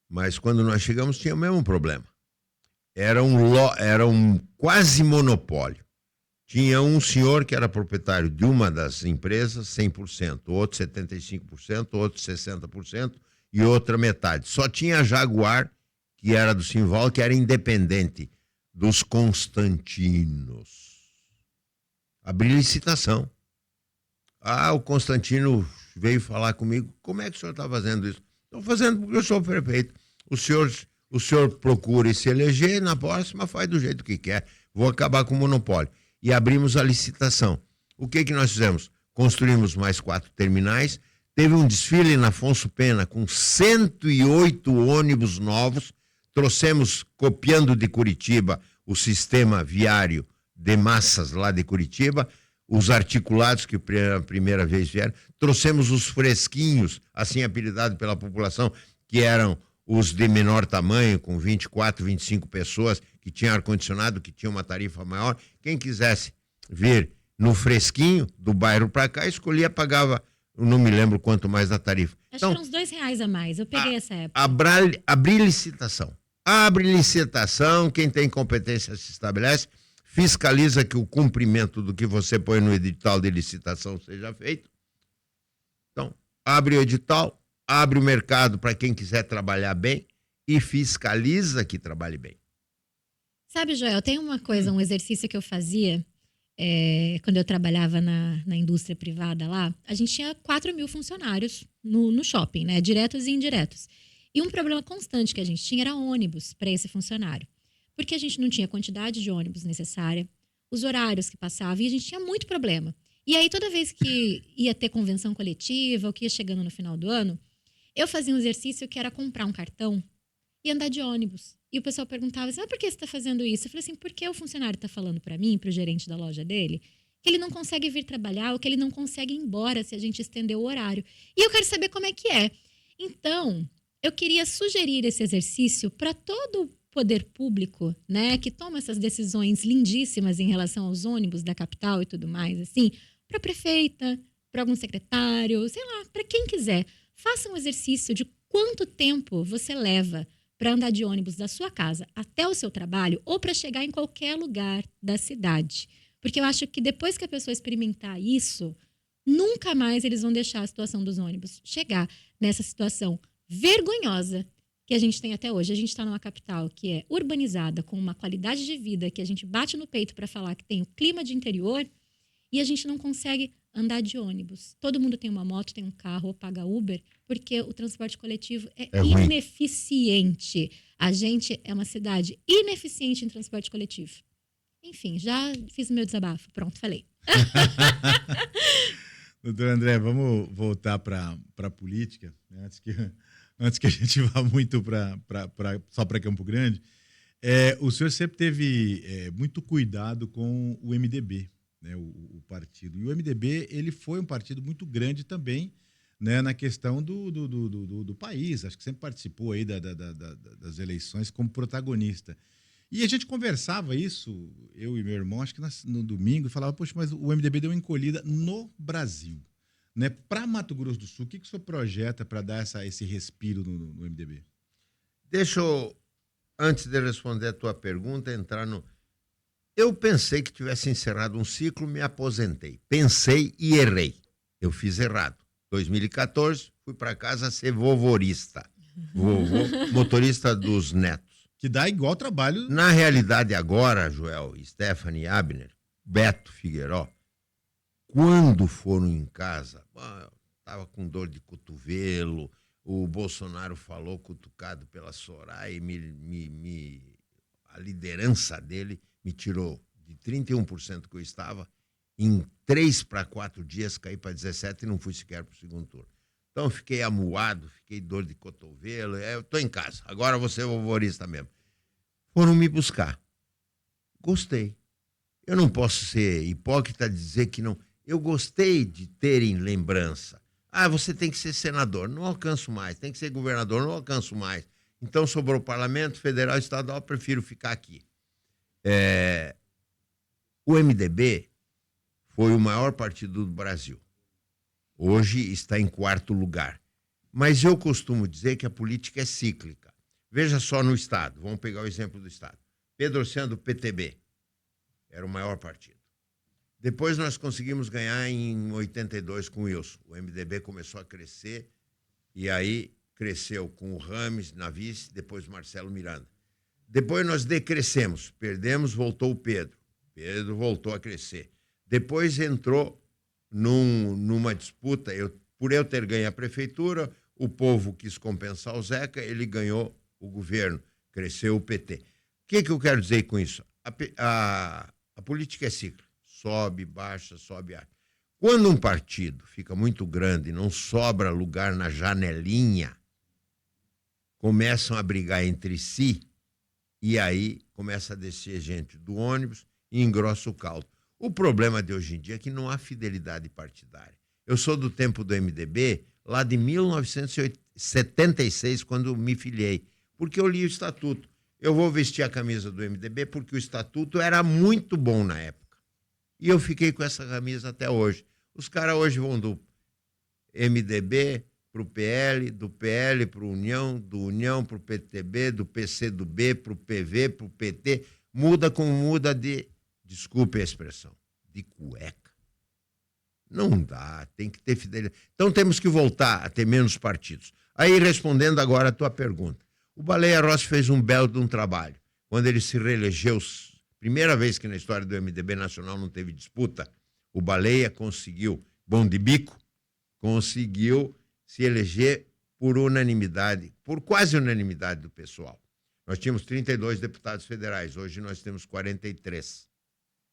mas quando nós chegamos tinha o mesmo problema. Era um quase monopólio. Tinha um senhor que era proprietário de uma das empresas, 100%, outro 75%, outro 60% e outra metade. Só tinha a Jaguar, que era do Simval, que era independente dos Constantinos. Abri licitação. O Constantino veio falar comigo, como é que o senhor está fazendo isso? Estou fazendo porque eu sou prefeito. O senhor procura se eleger, na próxima faz do jeito que quer. Vou acabar com o monopólio. E abrimos a licitação. O que nós fizemos? Construímos mais 4 terminais, teve um desfile na Afonso Pena com 108 ônibus novos, trouxemos, copiando de Curitiba, o sistema viário de massas lá de Curitiba, os articulados que pela primeira vez vieram, trouxemos os fresquinhos, assim apelidados pela população, que eram os de menor tamanho, com 24, 25 pessoas, que tinham ar-condicionado, que tinham uma tarifa maior. Quem quisesse vir no fresquinho do bairro para cá, escolhia, pagava, eu não me lembro quanto mais da tarifa. Acho que eram uns R$2 a mais, eu peguei essa época. Abrir licitação. Abre licitação, quem tem competência se estabelece, fiscaliza que o cumprimento do que você põe no edital de licitação seja feito. Então, abre o edital, abre o mercado para quem quiser trabalhar bem e fiscaliza que trabalhe bem. Sabe, Joel, tem uma coisa, um exercício que eu fazia quando eu trabalhava na indústria privada lá. A gente tinha 4.000 funcionários no shopping, né? Diretos e indiretos. E um problema constante que a gente tinha era ônibus para esse funcionário. Porque a gente não tinha quantidade de ônibus necessária, os horários que passavam, e a gente tinha muito problema. E aí, toda vez que ia ter convenção coletiva, ou que ia chegando no final do ano, eu fazia um exercício que era comprar um cartão e andar de ônibus. E o pessoal perguntava assim, por que você está fazendo isso? Eu falei assim, porque o funcionário está falando para mim, para o gerente da loja dele, que ele não consegue vir trabalhar ou que ele não consegue ir embora se a gente estender o horário. E eu quero saber como é que é. Então, eu queria sugerir esse exercício para todo o poder público, né, que toma essas decisões lindíssimas em relação aos ônibus da capital e tudo mais, assim, para a prefeita, para algum secretário, sei lá, para quem quiser. Faça um exercício de quanto tempo você leva para andar de ônibus da sua casa até o seu trabalho ou para chegar em qualquer lugar da cidade. Porque eu acho que depois que a pessoa experimentar isso, nunca mais eles vão deixar a situação dos ônibus chegar nessa situação vergonhosa que a gente tem até hoje. A gente está numa capital que é urbanizada, com uma qualidade de vida que a gente bate no peito para falar que tem o clima de interior e a gente não consegue andar de ônibus. Todo mundo tem uma moto, tem um carro ou paga Uber, porque o transporte coletivo é ruim. ineficiente. A gente é uma cidade ineficiente em transporte coletivo. Enfim, já fiz o meu desabafo. Pronto, falei. Doutor André, vamos voltar para a política, né? Antes que a gente vá muito só para Campo Grande. O senhor sempre teve muito cuidado com o MDB, né, o partido. E o MDB ele foi um partido muito grande também, né, na questão do país. Acho que sempre participou aí das eleições como protagonista. E a gente conversava isso, eu e meu irmão, acho que no domingo, e falava, poxa, mas o MDB deu uma encolhida no Brasil. Né? Para Mato Grosso do Sul, o que o senhor projeta para dar esse respiro no MDB? Deixa eu, antes de responder a tua pergunta, entrar no... Eu pensei que tivesse encerrado um ciclo, me aposentei. Pensei e errei. Eu fiz errado. 2014, fui para casa ser vovorista. Vovô, motorista dos netos. Que dá igual trabalho. Na realidade, agora, Joel, Stephanie Abner, Beto Figueiró, quando foram em casa, estava com dor de cotovelo, o Bolsonaro falou cutucado pela Soraya, a liderança dele me tirou de 31% que eu estava, em 3 para 4 dias caí para 17% e não fui sequer para o segundo turno. Então fiquei amuado, fiquei dor de cotovelo, eu estou em casa, agora vou ser vovorista mesmo. Foram me buscar. Gostei. Eu não posso ser hipócrita de dizer que não. Eu gostei de terem lembrança. Você tem que ser senador, não alcanço mais. Tem que ser governador, não alcanço mais. Então sobrou o parlamento federal e estadual, prefiro ficar aqui. O MDB foi o maior partido do Brasil. Hoje está em 4º lugar. Mas eu costumo dizer que a política é cíclica. Veja só no Estado, vamos pegar o exemplo do Estado. Pedro Oceano, do PTB, era o maior partido. Depois nós conseguimos ganhar em 82 com o Wilson. O MDB começou a crescer e aí cresceu com o Rames na vice, depois o Marcelo Miranda. Depois nós decrescemos, perdemos, voltou o Pedro. Pedro voltou a crescer. Depois entrou numa disputa, por eu ter ganho a prefeitura, o povo quis compensar o Zeca, ele ganhou o governo, cresceu o PT. O que eu quero dizer com isso? A política é cíclica, sobe, baixa, sobe, baixa. Quando um partido fica muito grande e não sobra lugar na janelinha, começam a brigar entre si e aí começa a descer gente do ônibus e engrossa o caldo. O problema de hoje em dia é que não há fidelidade partidária. Eu sou do tempo do MDB, lá de 1976, quando me filiei, porque eu li o estatuto. Eu vou vestir a camisa do MDB porque o estatuto era muito bom na época. E eu fiquei com essa camisa até hoje. Os caras hoje vão do MDB para o PL, do PL para o União, do União para o PTB, do PC do B para o PV, para o PT. Muda como muda de... Desculpe a expressão, de cueca. Não dá, tem que ter fidelidade. Então temos que voltar a ter menos partidos. Aí, respondendo agora a tua pergunta. O Baleia Rossi fez um belo de um trabalho. Quando ele se reelegeu, primeira vez que na história do MDB Nacional não teve disputa, o Baleia conseguiu, bom de bico, conseguiu se eleger por unanimidade, por quase unanimidade do pessoal. Nós tínhamos 32 deputados federais, hoje nós temos 43.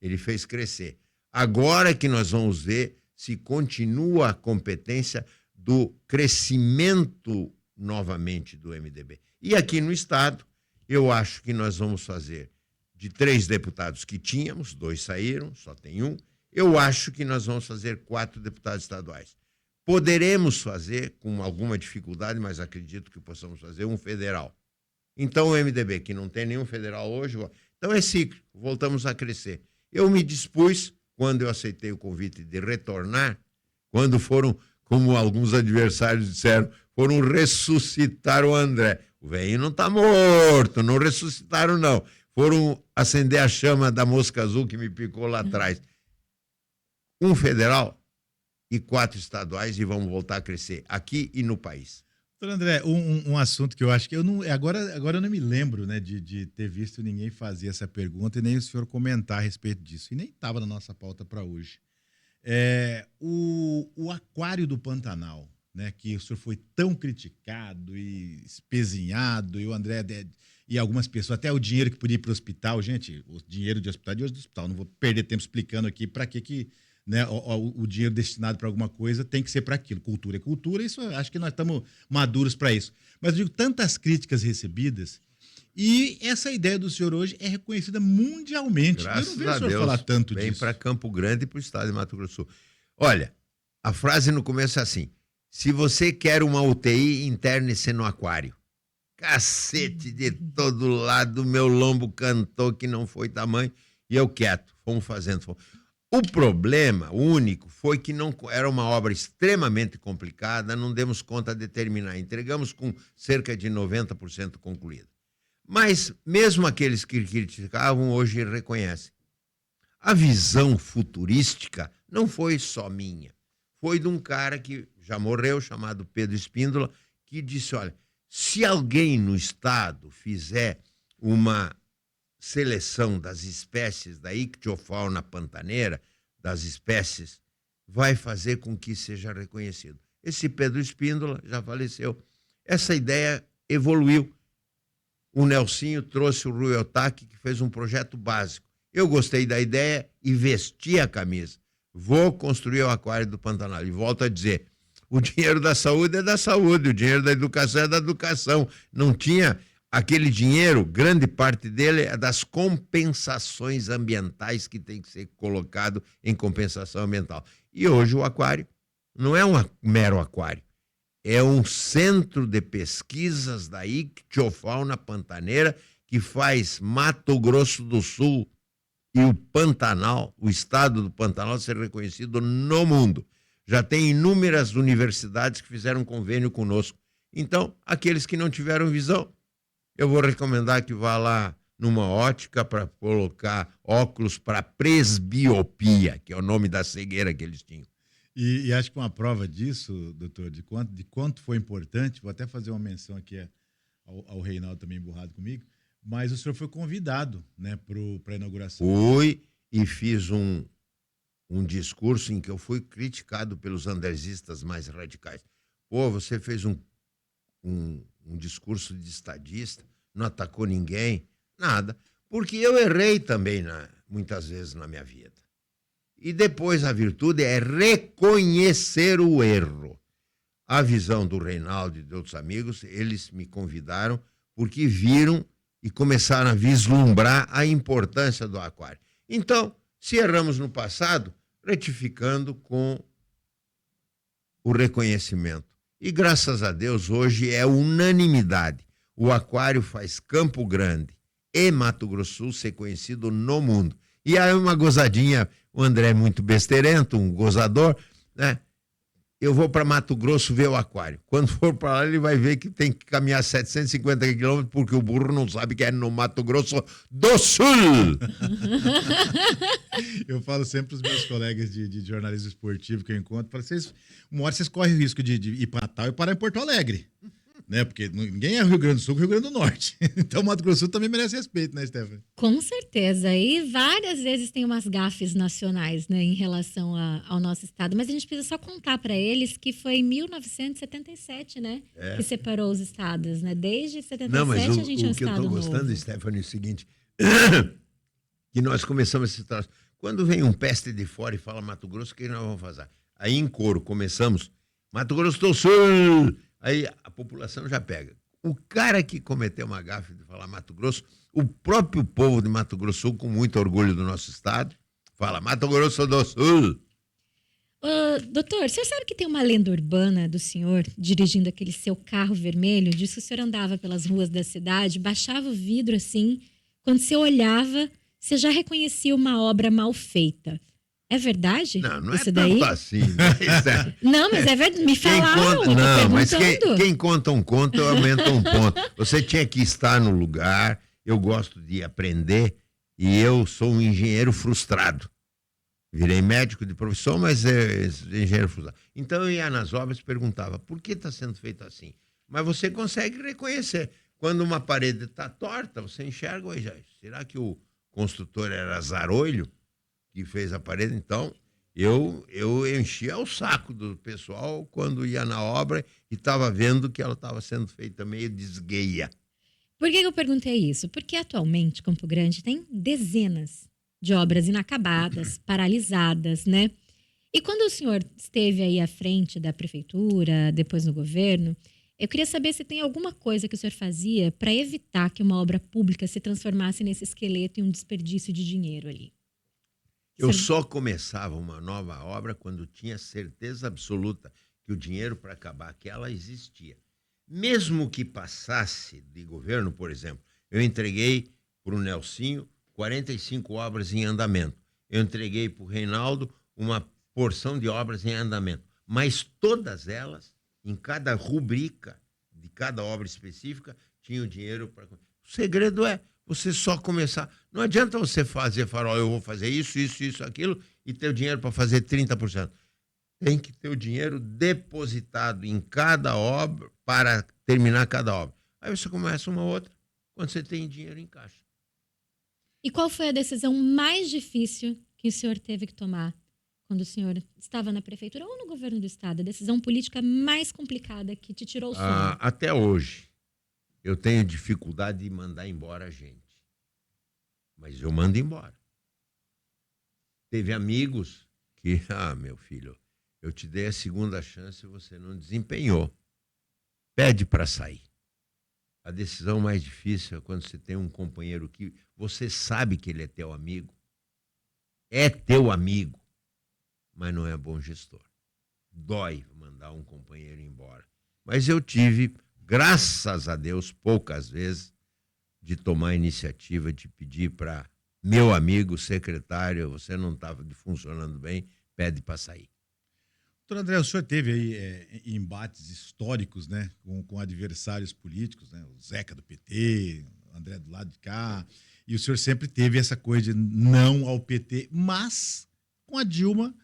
Ele fez crescer. Agora que nós vamos ver se continua a competência do crescimento novamente do MDB. E aqui no Estado, eu acho que nós vamos fazer de 3 deputados que tínhamos, 2 saíram, só tem 1. Eu acho que nós vamos fazer 4 deputados estaduais. Poderemos fazer, com alguma dificuldade, mas acredito que possamos fazer, um federal. Então o MDB, que não tem nenhum federal hoje, então é ciclo, voltamos a crescer. Eu me dispus, quando eu aceitei o convite de retornar, quando foram, como alguns adversários disseram, foram ressuscitar o André. O velhinho não está morto, não ressuscitaram não. Foram acender a chama da mosca azul que me picou lá atrás. Um federal e 4 estaduais e vamos voltar a crescer aqui e no país. Doutor André, um assunto que eu acho que eu não. Agora eu não me lembro, né, de ter visto ninguém fazer essa pergunta e nem o senhor comentar a respeito disso. E nem estava na nossa pauta para hoje. O aquário do Pantanal, né, que o senhor foi tão criticado e espezinhado, e o André e algumas pessoas, até o dinheiro que podia ir para o hospital, gente, o dinheiro de hospital é de hoje do hospital, não vou perder tempo explicando aqui para que né, o dinheiro destinado para alguma coisa tem que ser para aquilo. Cultura é cultura, isso acho que nós estamos maduros para isso. Mas eu digo, tantas críticas recebidas, e essa ideia do senhor hoje é reconhecida mundialmente. Graças eu não vejo a o senhor Deus. falar tanto Vem disso. para Campo Grande e para o estado de Mato Grosso do Sul. Olha, a frase no começo é assim: se você quer uma UTI, interne-se no aquário. Cacete de todo lado, meu lombo cantou que não foi tamanho, e eu quieto, fomos fazendo. O problema único foi que não era uma obra extremamente complicada, não demos conta de terminar. Entregamos com cerca de 90% concluída. Mas mesmo aqueles que criticavam hoje reconhecem. A visão futurística não foi só minha. Foi de um cara que já morreu, chamado Pedro Espíndola, que disse, olha, se alguém no estado fizer uma seleção das espécies da ictiofauna pantaneira, das espécies, vai fazer com que seja reconhecido. Esse Pedro Espíndola já faleceu. Essa ideia evoluiu. O Nelsinho trouxe o Rui Otaki, que fez um projeto básico. Eu gostei da ideia e vesti a camisa. Vou construir o aquário do Pantanal. E volto a dizer, o dinheiro da saúde é da saúde, o dinheiro da educação é da educação. Não tinha aquele dinheiro, grande parte dele é das compensações ambientais que tem que ser colocado em compensação ambiental. E hoje o aquário não é um mero aquário. É um centro de pesquisas da ictiofauna pantaneira que faz Mato Grosso do Sul e o Pantanal, o estado do Pantanal, ser reconhecido no mundo. Já tem inúmeras universidades que fizeram convênio conosco. Então, aqueles que não tiveram visão, eu vou recomendar que vá lá numa ótica para colocar óculos para presbiopia, que é o nome da cegueira que eles tinham. E acho que uma prova disso, doutor, de quanto foi importante, vou até fazer uma menção aqui ao Reinaldo também emburrado comigo, mas o senhor foi convidado, né, para a inauguração. Fui e fiz um discurso em que eu fui criticado pelos andesistas mais radicais. Pô, você fez um discurso de estadista, não atacou ninguém, nada, porque eu errei também muitas vezes na minha vida. E depois a virtude é reconhecer o erro. A visão do Reinaldo e de outros amigos, eles me convidaram porque viram e começaram a vislumbrar a importância do aquário. Então, se erramos no passado, retificando com o reconhecimento. E graças a Deus, hoje é unanimidade. O aquário faz Campo Grande e Mato Grosso do Sul ser conhecido no mundo. E aí uma gozadinha, o André é muito besteirento, um gozador, né? Eu vou para Mato Grosso ver o aquário. Quando for para lá, ele vai ver que tem que caminhar 750 quilômetros porque o burro não sabe que é no Mato Grosso do Sul. Eu falo sempre para os meus colegas de jornalismo esportivo que eu encontro, uma hora vocês correm o risco de ir para Natal e parar em Porto Alegre. Né? Porque ninguém é Rio Grande do Sul com Rio Grande do Norte. Então, o Mato Grosso do Sul também merece respeito, né, Stephanie? Com certeza. E várias vezes tem umas gafes nacionais, né, em relação ao nosso estado. Mas a gente precisa só contar para eles que foi em 1977, né, que separou os estados, né? Desde 77 não, mas a gente é um o que eu estado estou gostando, novo. Stephanie, é o seguinte, que nós começamos esse troço. Quando vem um peste de fora e fala Mato Grosso, o que nós vamos fazer? Aí em coro começamos, Mato Grosso do Sul. Aí a população já pega. O cara que cometeu uma gafe de falar Mato Grosso, o próprio povo de Mato Grosso do Sul, com muito orgulho do nosso estado, fala Mato Grosso do Sul. Doutor, o senhor sabe que tem uma lenda urbana do senhor dirigindo aquele seu carro vermelho? Diz que o senhor andava pelas ruas da cidade, baixava o vidro assim, quando você olhava, você já reconhecia uma obra mal feita. É verdade? Não isso é daí? tanto assim. Né? Não, mas é verdade. Me falaram. Não, mas quem conta um conto, aumenta um ponto. Você tinha que estar no lugar. Eu gosto de aprender e eu sou um engenheiro frustrado. Virei médico de profissão, mas é engenheiro frustrado. Então eu ia nas obras e perguntava, por que está sendo feito assim? Mas você consegue reconhecer. Quando uma parede está torta, você enxerga, será que o construtor era zarolho que fez a parede? Então, Eu enchia o saco do pessoal quando ia na obra e estava vendo que ela estava sendo feita meio desgueia. Por que eu perguntei isso? Porque atualmente Campo Grande tem dezenas de obras inacabadas, paralisadas, né? E quando o senhor esteve aí à frente da prefeitura, depois no governo, eu queria saber se tem alguma coisa que o senhor fazia para evitar que uma obra pública se transformasse nesse esqueleto e um desperdício de dinheiro ali. Eu só começava uma nova obra quando tinha certeza absoluta que o dinheiro para acabar aquela existia. Mesmo que passasse de governo, por exemplo, eu entreguei para o Nelsinho 45 obras em andamento. Eu entreguei para o Reinaldo uma porção de obras em andamento. Mas todas elas, em cada rubrica de cada obra específica, tinham dinheiro para... O segredo é você só começar. Não adianta você falar, eu vou fazer isso, aquilo, e ter o dinheiro para fazer 30%. Tem que ter o dinheiro depositado em cada obra para terminar cada obra. Aí você começa uma outra quando você tem dinheiro em caixa. E qual foi a decisão mais difícil que o senhor teve que tomar quando o senhor estava na prefeitura ou no governo do estado? A decisão política mais complicada que te tirou o sono? Até hoje, eu tenho dificuldade de mandar embora a gente. Mas eu mando embora. Teve amigos que, meu filho, eu te dei a segunda chance e você não desempenhou. Pede para sair. A decisão mais difícil é quando você tem um companheiro que você sabe que ele é teu amigo. É teu amigo, mas não é bom gestor. Dói mandar um companheiro embora. Mas eu tive, graças a Deus, poucas vezes, de tomar a iniciativa de pedir para meu amigo secretário, você não estava funcionando bem, pede para sair. Doutor André, o senhor teve aí embates históricos, né, com adversários políticos, né, o Zeca do PT, o André do lado de cá, e o senhor sempre teve essa coisa de não ao PT, mas com a Dilma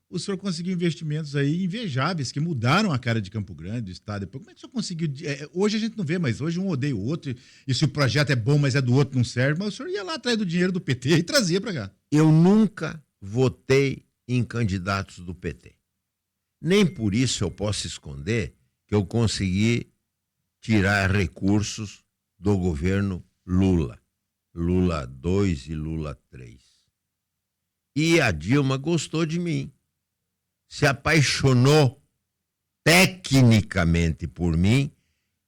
o senhor conseguiu investimentos aí invejáveis, que mudaram a cara de Campo Grande, do estado. Depois, como é que o senhor conseguiu? Hoje a gente não vê, mas hoje um odeia o outro, e se o projeto é bom, mas é do outro, não serve, mas o senhor ia lá atrás do dinheiro do PT e trazia para cá. Eu nunca votei em candidatos do PT. Nem por isso eu posso esconder que eu consegui tirar recursos do governo Lula. Lula 2 e Lula 3. E a Dilma gostou de mim. Se apaixonou tecnicamente por mim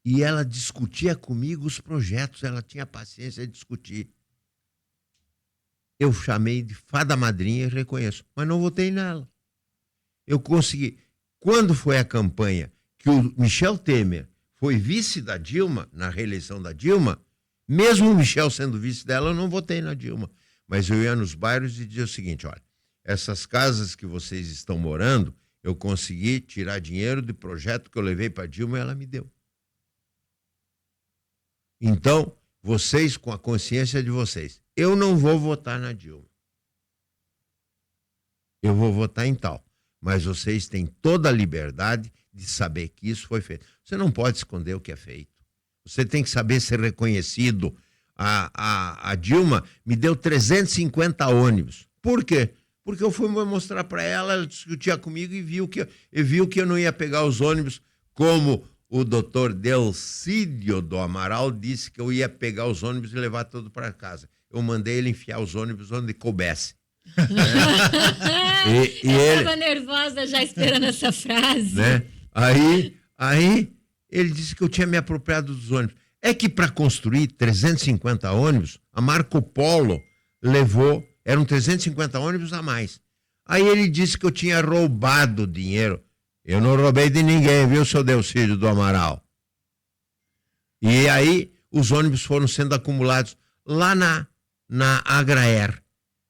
e ela discutia comigo os projetos, ela tinha paciência de discutir. Eu chamei de fada madrinha e reconheço, mas não votei nela. Eu consegui. Quando foi a campanha que o Michel Temer foi vice da Dilma, na reeleição da Dilma, mesmo o Michel sendo vice dela, eu não votei na Dilma. Mas eu ia nos bairros e dizia o seguinte, olha, essas casas que vocês estão morando, eu consegui tirar dinheiro de projeto que eu levei para a Dilma e ela me deu. Então, vocês, com a consciência de vocês, eu não vou votar na Dilma. Eu vou votar em tal. Mas vocês têm toda a liberdade de saber que isso foi feito. Você não pode esconder o que é feito. Você tem que saber ser reconhecido. A Dilma me deu 350 ônibus. Por quê? Porque eu fui mostrar para ela, ela discutia comigo e viu que eu não ia pegar os ônibus como o doutor Delcídio do Amaral disse que eu ia pegar os ônibus e levar tudo para casa. Eu mandei ele enfiar os ônibus onde coubesse. Eu estava nervosa já esperando essa frase. Né? Aí ele disse que eu tinha me apropriado dos ônibus. É que para construir 350 ônibus, a Marco Polo levou, eram 350 ônibus a mais. Aí ele disse que eu tinha roubado dinheiro. Eu não roubei de ninguém, viu, seu Delcídio do Amaral? E aí os ônibus foram sendo acumulados lá na Agraer.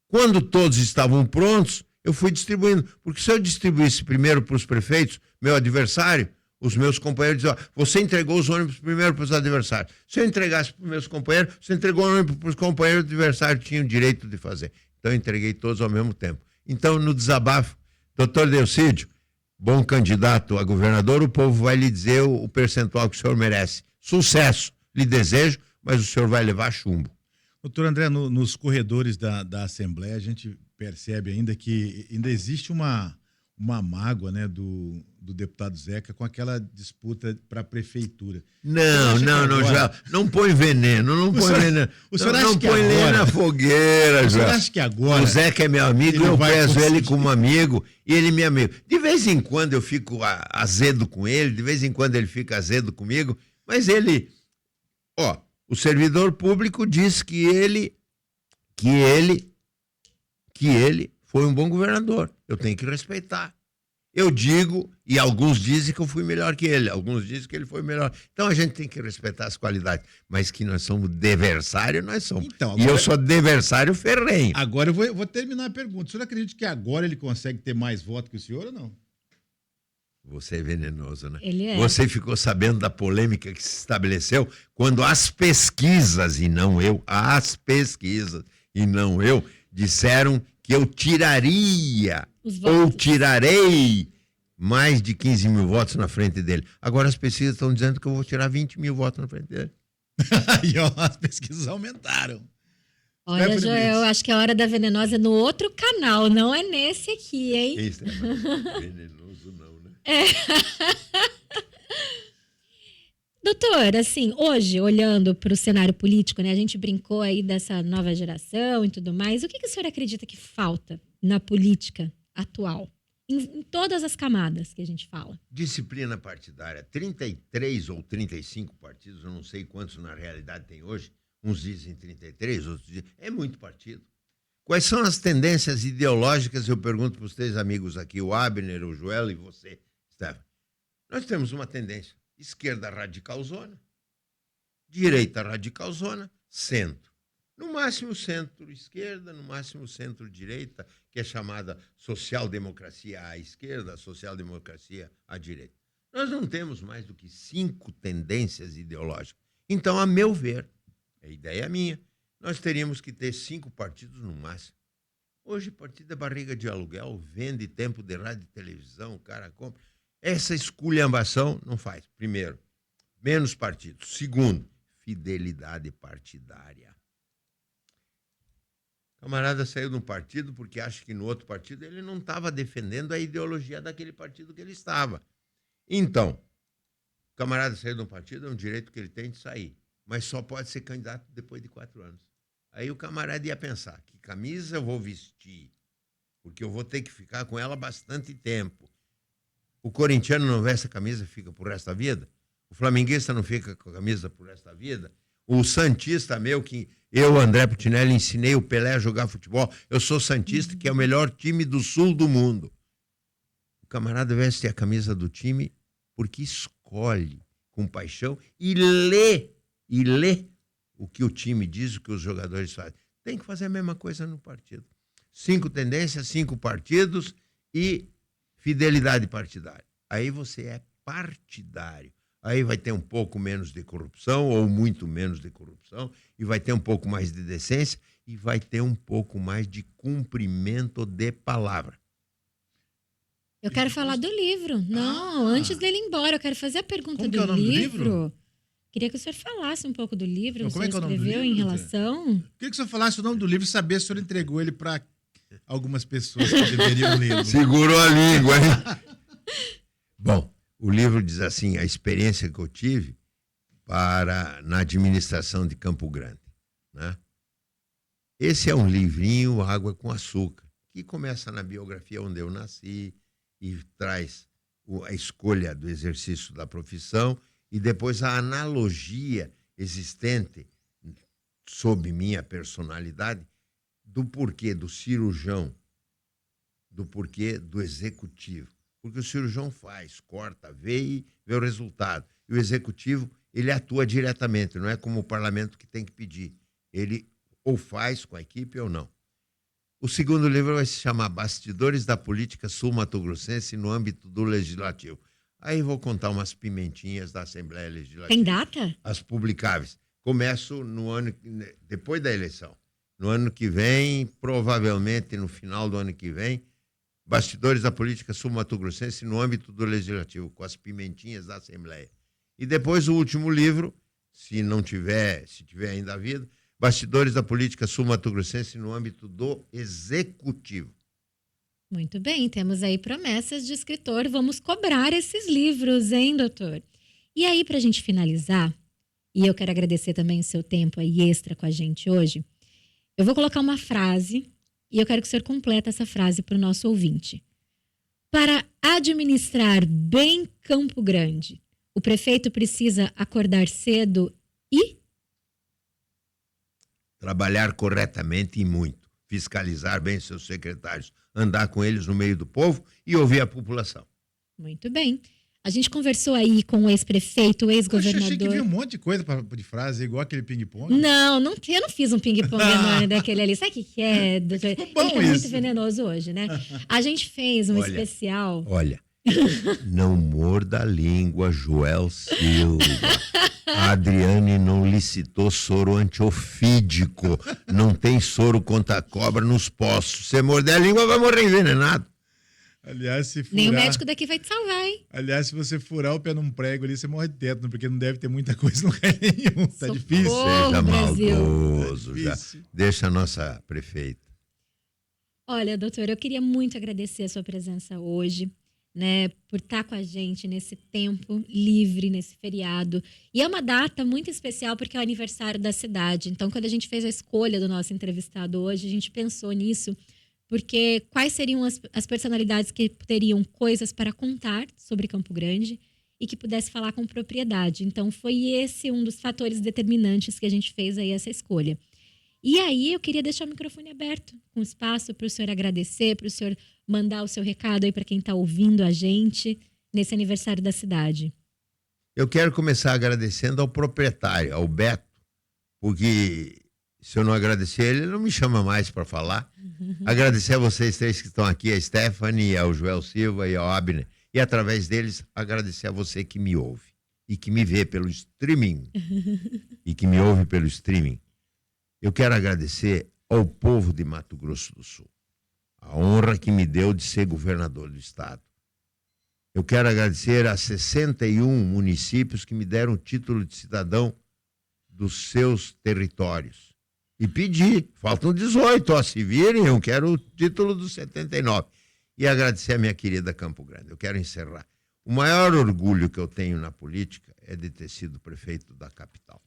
Quando todos estavam prontos, eu fui distribuindo. Porque se eu distribuísse primeiro para os prefeitos, meu adversário, os meus companheiros diziam, você entregou os ônibus primeiro para os adversários. Se eu entregasse para os meus companheiros, você entregou o ônibus para os companheiros do adversário, tinham o direito de fazer. Então eu entreguei todos ao mesmo tempo. Então, no desabafo, doutor Delcídio, bom candidato a governador, o povo vai lhe dizer o percentual que o senhor merece. Sucesso, lhe desejo, mas o senhor vai levar chumbo. Doutor André, nos corredores da Assembleia, a gente percebe ainda que ainda existe uma mágoa, né, do deputado Zeca com aquela disputa para a prefeitura. Não, Joel. Não põe veneno, não põe veneno. O senhor não acha que põe lenha agora... na fogueira, O senhor Joel. acha que agora... O Zeca é meu amigo, eu vai peço conseguir? ele como amigo e ele é meu amigo. De vez em quando eu fico azedo com ele, de vez em quando ele fica azedo comigo, mas ele... o servidor público diz que ele foi um bom governador. Eu tenho que respeitar. Eu digo, e alguns dizem que eu fui melhor que ele, alguns dizem que ele foi melhor. Então a gente tem que respeitar as qualidades. Mas que nós somos deversário, nós somos. Então, E eu sou deversário ferrenho. Agora eu vou terminar a pergunta. O senhor acredita que agora ele consegue ter mais voto que o senhor ou não? Você é venenoso, né? Ele é. Você ficou sabendo da polêmica que se estabeleceu quando as pesquisas, e não eu, disseram que eu tiraria Os ou votos. tirarei mais de 15 mil votos na frente dele. Agora as pesquisas estão dizendo que eu vou tirar 20 mil votos na frente dele. Aí, ó, as pesquisas aumentaram. Olha, Stephanie Joel, Blitz. acho que a Hora da Venenosa é no outro canal, não é nesse aqui, hein? Isso, venenoso não, né? Doutor, assim, hoje, olhando para o cenário político, né, a gente brincou aí dessa nova geração e tudo mais. O que o senhor acredita que falta na política atual? Em todas as camadas que a gente fala. Disciplina partidária. 33 ou 35 partidos, eu não sei quantos na realidade tem hoje. Uns dizem 33, outros dizem... É muito partido. Quais são as tendências ideológicas? Eu pergunto para os três amigos aqui, o Abner, o Joel e você, Stefan. Nós temos uma tendência. Esquerda radicalzona, direita radicalzona, centro. No máximo centro-esquerda, no máximo centro-direita, que é chamada social-democracia à esquerda, social-democracia à direita. Nós não temos mais do que 5 tendências ideológicas. Então, a meu ver, a ideia é minha, nós teríamos que ter 5 partidos no máximo. Hoje, partido é barriga de aluguel, vende tempo de rádio e televisão, o cara compra. Essa esculhambação não faz. Primeiro, menos partidos. Segundo, fidelidade partidária. O camarada saiu de um partido porque acha que no outro partido ele não estava defendendo a ideologia daquele partido que ele estava. Então, o camarada saiu de um partido, é um direito que ele tem de sair, mas só pode ser candidato depois de 4 anos. Aí o camarada ia pensar, que camisa eu vou vestir? Porque eu vou ter que ficar com ela bastante tempo. O corintiano não veste a camisa e fica pro resto da vida? O flamenguista não fica com a camisa pro resto da vida? O santista meu, que eu, André Putinelli, ensinei o Pelé a jogar futebol. Eu sou santista, que é o melhor time do sul do mundo. O camarada veste a camisa do time porque escolhe com paixão e lê o que o time diz, o que os jogadores fazem. Tem que fazer a mesma coisa no partido. 5 tendências, 5 partidos e fidelidade partidária. Aí você é partidário. Aí vai ter um pouco menos de corrupção, ou muito menos de corrupção, e vai ter um pouco mais de decência, e vai ter um pouco mais de cumprimento de palavra. Eu quero falar do livro. Não, antes dele ir embora, eu quero fazer a pergunta Como que do é o nome do livro. livro? Queria que o senhor falasse um pouco do livro. Não, O como é senhor que é o nome do escreveu em livro, relação... Queria que o senhor falasse o nome do livro e saber se o senhor entregou ele para algumas pessoas que deveriam ler. Segurou a língua, hein? Bom, o livro diz assim, a experiência que eu tive na administração de Campo Grande, né? Esse é um livrinho, Água com Açúcar, que começa na biografia onde eu nasci e traz a escolha do exercício da profissão e depois a analogia existente sob minha personalidade do porquê do cirurgião, do porquê do executivo. Porque o cirurgião faz, corta, vê e vê o resultado. E o executivo, ele atua diretamente, não é como o parlamento que tem que pedir. Ele ou faz com a equipe ou não. O segundo livro vai se chamar Bastidores da Política Sul-Mato-Grossense no âmbito do Legislativo. Aí vou contar umas pimentinhas da Assembleia Legislativa. Tem data? As publicáveis. Começo no ano, depois da eleição. No ano que vem, provavelmente no final do ano que vem, Bastidores da Política Sul-Mato-Grossense no âmbito do Legislativo, com as pimentinhas da Assembleia. E depois o último livro, se tiver ainda vida, Bastidores da política sul-mato-grossense no âmbito do executivo. Muito bem, temos aí promessas de escritor. Vamos cobrar esses livros, hein, doutor? E aí, para a gente finalizar, e eu quero agradecer também o seu tempo aí extra com a gente hoje, eu vou colocar uma frase e eu quero que o senhor complete essa frase para o nosso ouvinte. Para administrar bem Campo Grande, o prefeito precisa acordar cedo e... Trabalhar corretamente e muito. Fiscalizar bem seus secretários. Andar com eles no meio do povo e ouvir a população. Muito bem. A gente conversou aí com o ex-prefeito, o Eu achei que ex-governador... vi um monte de coisa de frase, igual aquele ping-pong. Não, eu não fiz um ping-pong enorme daquele ali. Sabe o que é, doutor? Ele bom tá muito isso. venenoso hoje, né? A gente fez um especial... Olha, não morda a língua, Joel Silva. A Adriane não licitou soro antiofídico. Não tem soro contra a cobra nos poços. Se morder a língua, vai morrer envenenado. Aliás, se furar... Nem o médico daqui vai te salvar, hein? Aliás, se você furar o pé num prego ali, você morre de tétano, porque não deve ter muita coisa no lugar nenhum. Tá Socorro. difícil. Seja Brasil. maldoso. Já. Difícil. Deixa a nossa prefeita. Olha, doutor, eu queria muito agradecer a sua presença hoje, né, por estar com a gente nesse tempo livre, nesse feriado. E é uma data muito especial porque é o aniversário da cidade. Então, quando a gente fez a escolha do nosso entrevistado hoje, a gente pensou nisso, porque quais seriam as personalidades que teriam coisas para contar sobre Campo Grande e que pudesse falar com propriedade. Então, foi esse um dos fatores determinantes que a gente fez aí essa escolha. E aí, eu queria deixar o microfone aberto, com espaço para o senhor agradecer, para o senhor mandar o seu recado aí para quem está ouvindo a gente nesse aniversário da cidade. Eu quero começar agradecendo ao proprietário, ao Beto, porque se eu não agradecer ele não me chama mais para falar. Agradecer a vocês três que estão aqui, a Stephanie, ao Joel Silva e ao Abner. E através deles, agradecer a você que me ouve e que me vê pelo streaming e que me ouve pelo streaming. Eu quero agradecer ao povo de Mato Grosso do Sul a honra que me deu de ser governador do estado. Eu quero agradecer a 61 municípios que me deram o título de cidadão dos seus territórios. E pedi, faltam 18, ó, se virem, eu quero o título dos 79. E agradecer a minha querida Campo Grande. Eu quero encerrar. O maior orgulho que eu tenho na política é de ter sido prefeito da capital.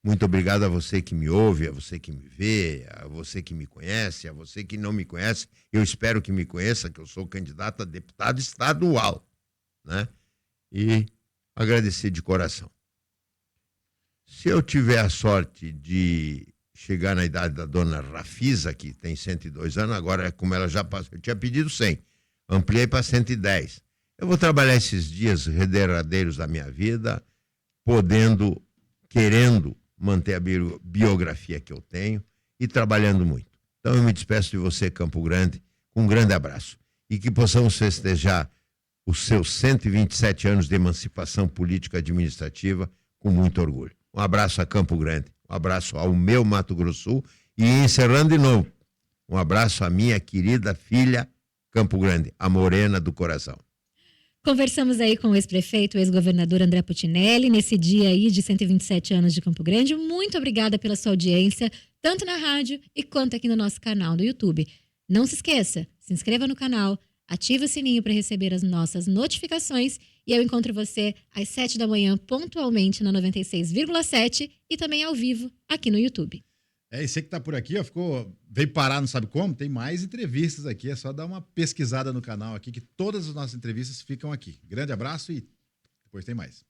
Muito obrigado a você que me ouve, a você que me vê, a você que me conhece, a você que não me conhece. Eu espero que me conheça, que eu sou candidato a deputado estadual, né? E agradecer de coração. Se eu tiver a sorte de chegar na idade da dona Rafisa, que tem 102 anos, agora como ela já passou, eu tinha pedido 100, ampliei para 110. Eu vou trabalhar esses dias derradeiros da minha vida, querendo manter a biografia que eu tenho e trabalhando muito. Então eu me despeço de você, Campo Grande, com um grande abraço. E que possamos festejar os seus 127 anos de emancipação política administrativa com muito orgulho. Um abraço a Campo Grande, um abraço ao meu Mato Grosso do Sul e encerrando de novo, um abraço à minha querida filha Campo Grande, a morena do coração. Conversamos aí com o ex-prefeito, o ex-governador André Putinelli, nesse dia aí de 127 anos de Campo Grande. Muito obrigada pela sua audiência, tanto na rádio e quanto aqui no nosso canal do YouTube. Não se esqueça, se inscreva no canal, ative o sininho para receber as nossas notificações e eu encontro você às 7 da manhã, pontualmente na 96,7 e também ao vivo aqui no YouTube. E você que tá por aqui, ó, veio parar, não sabe como? Tem mais entrevistas aqui, é só dar uma pesquisada no canal aqui, que todas as nossas entrevistas ficam aqui. Grande abraço e depois tem mais.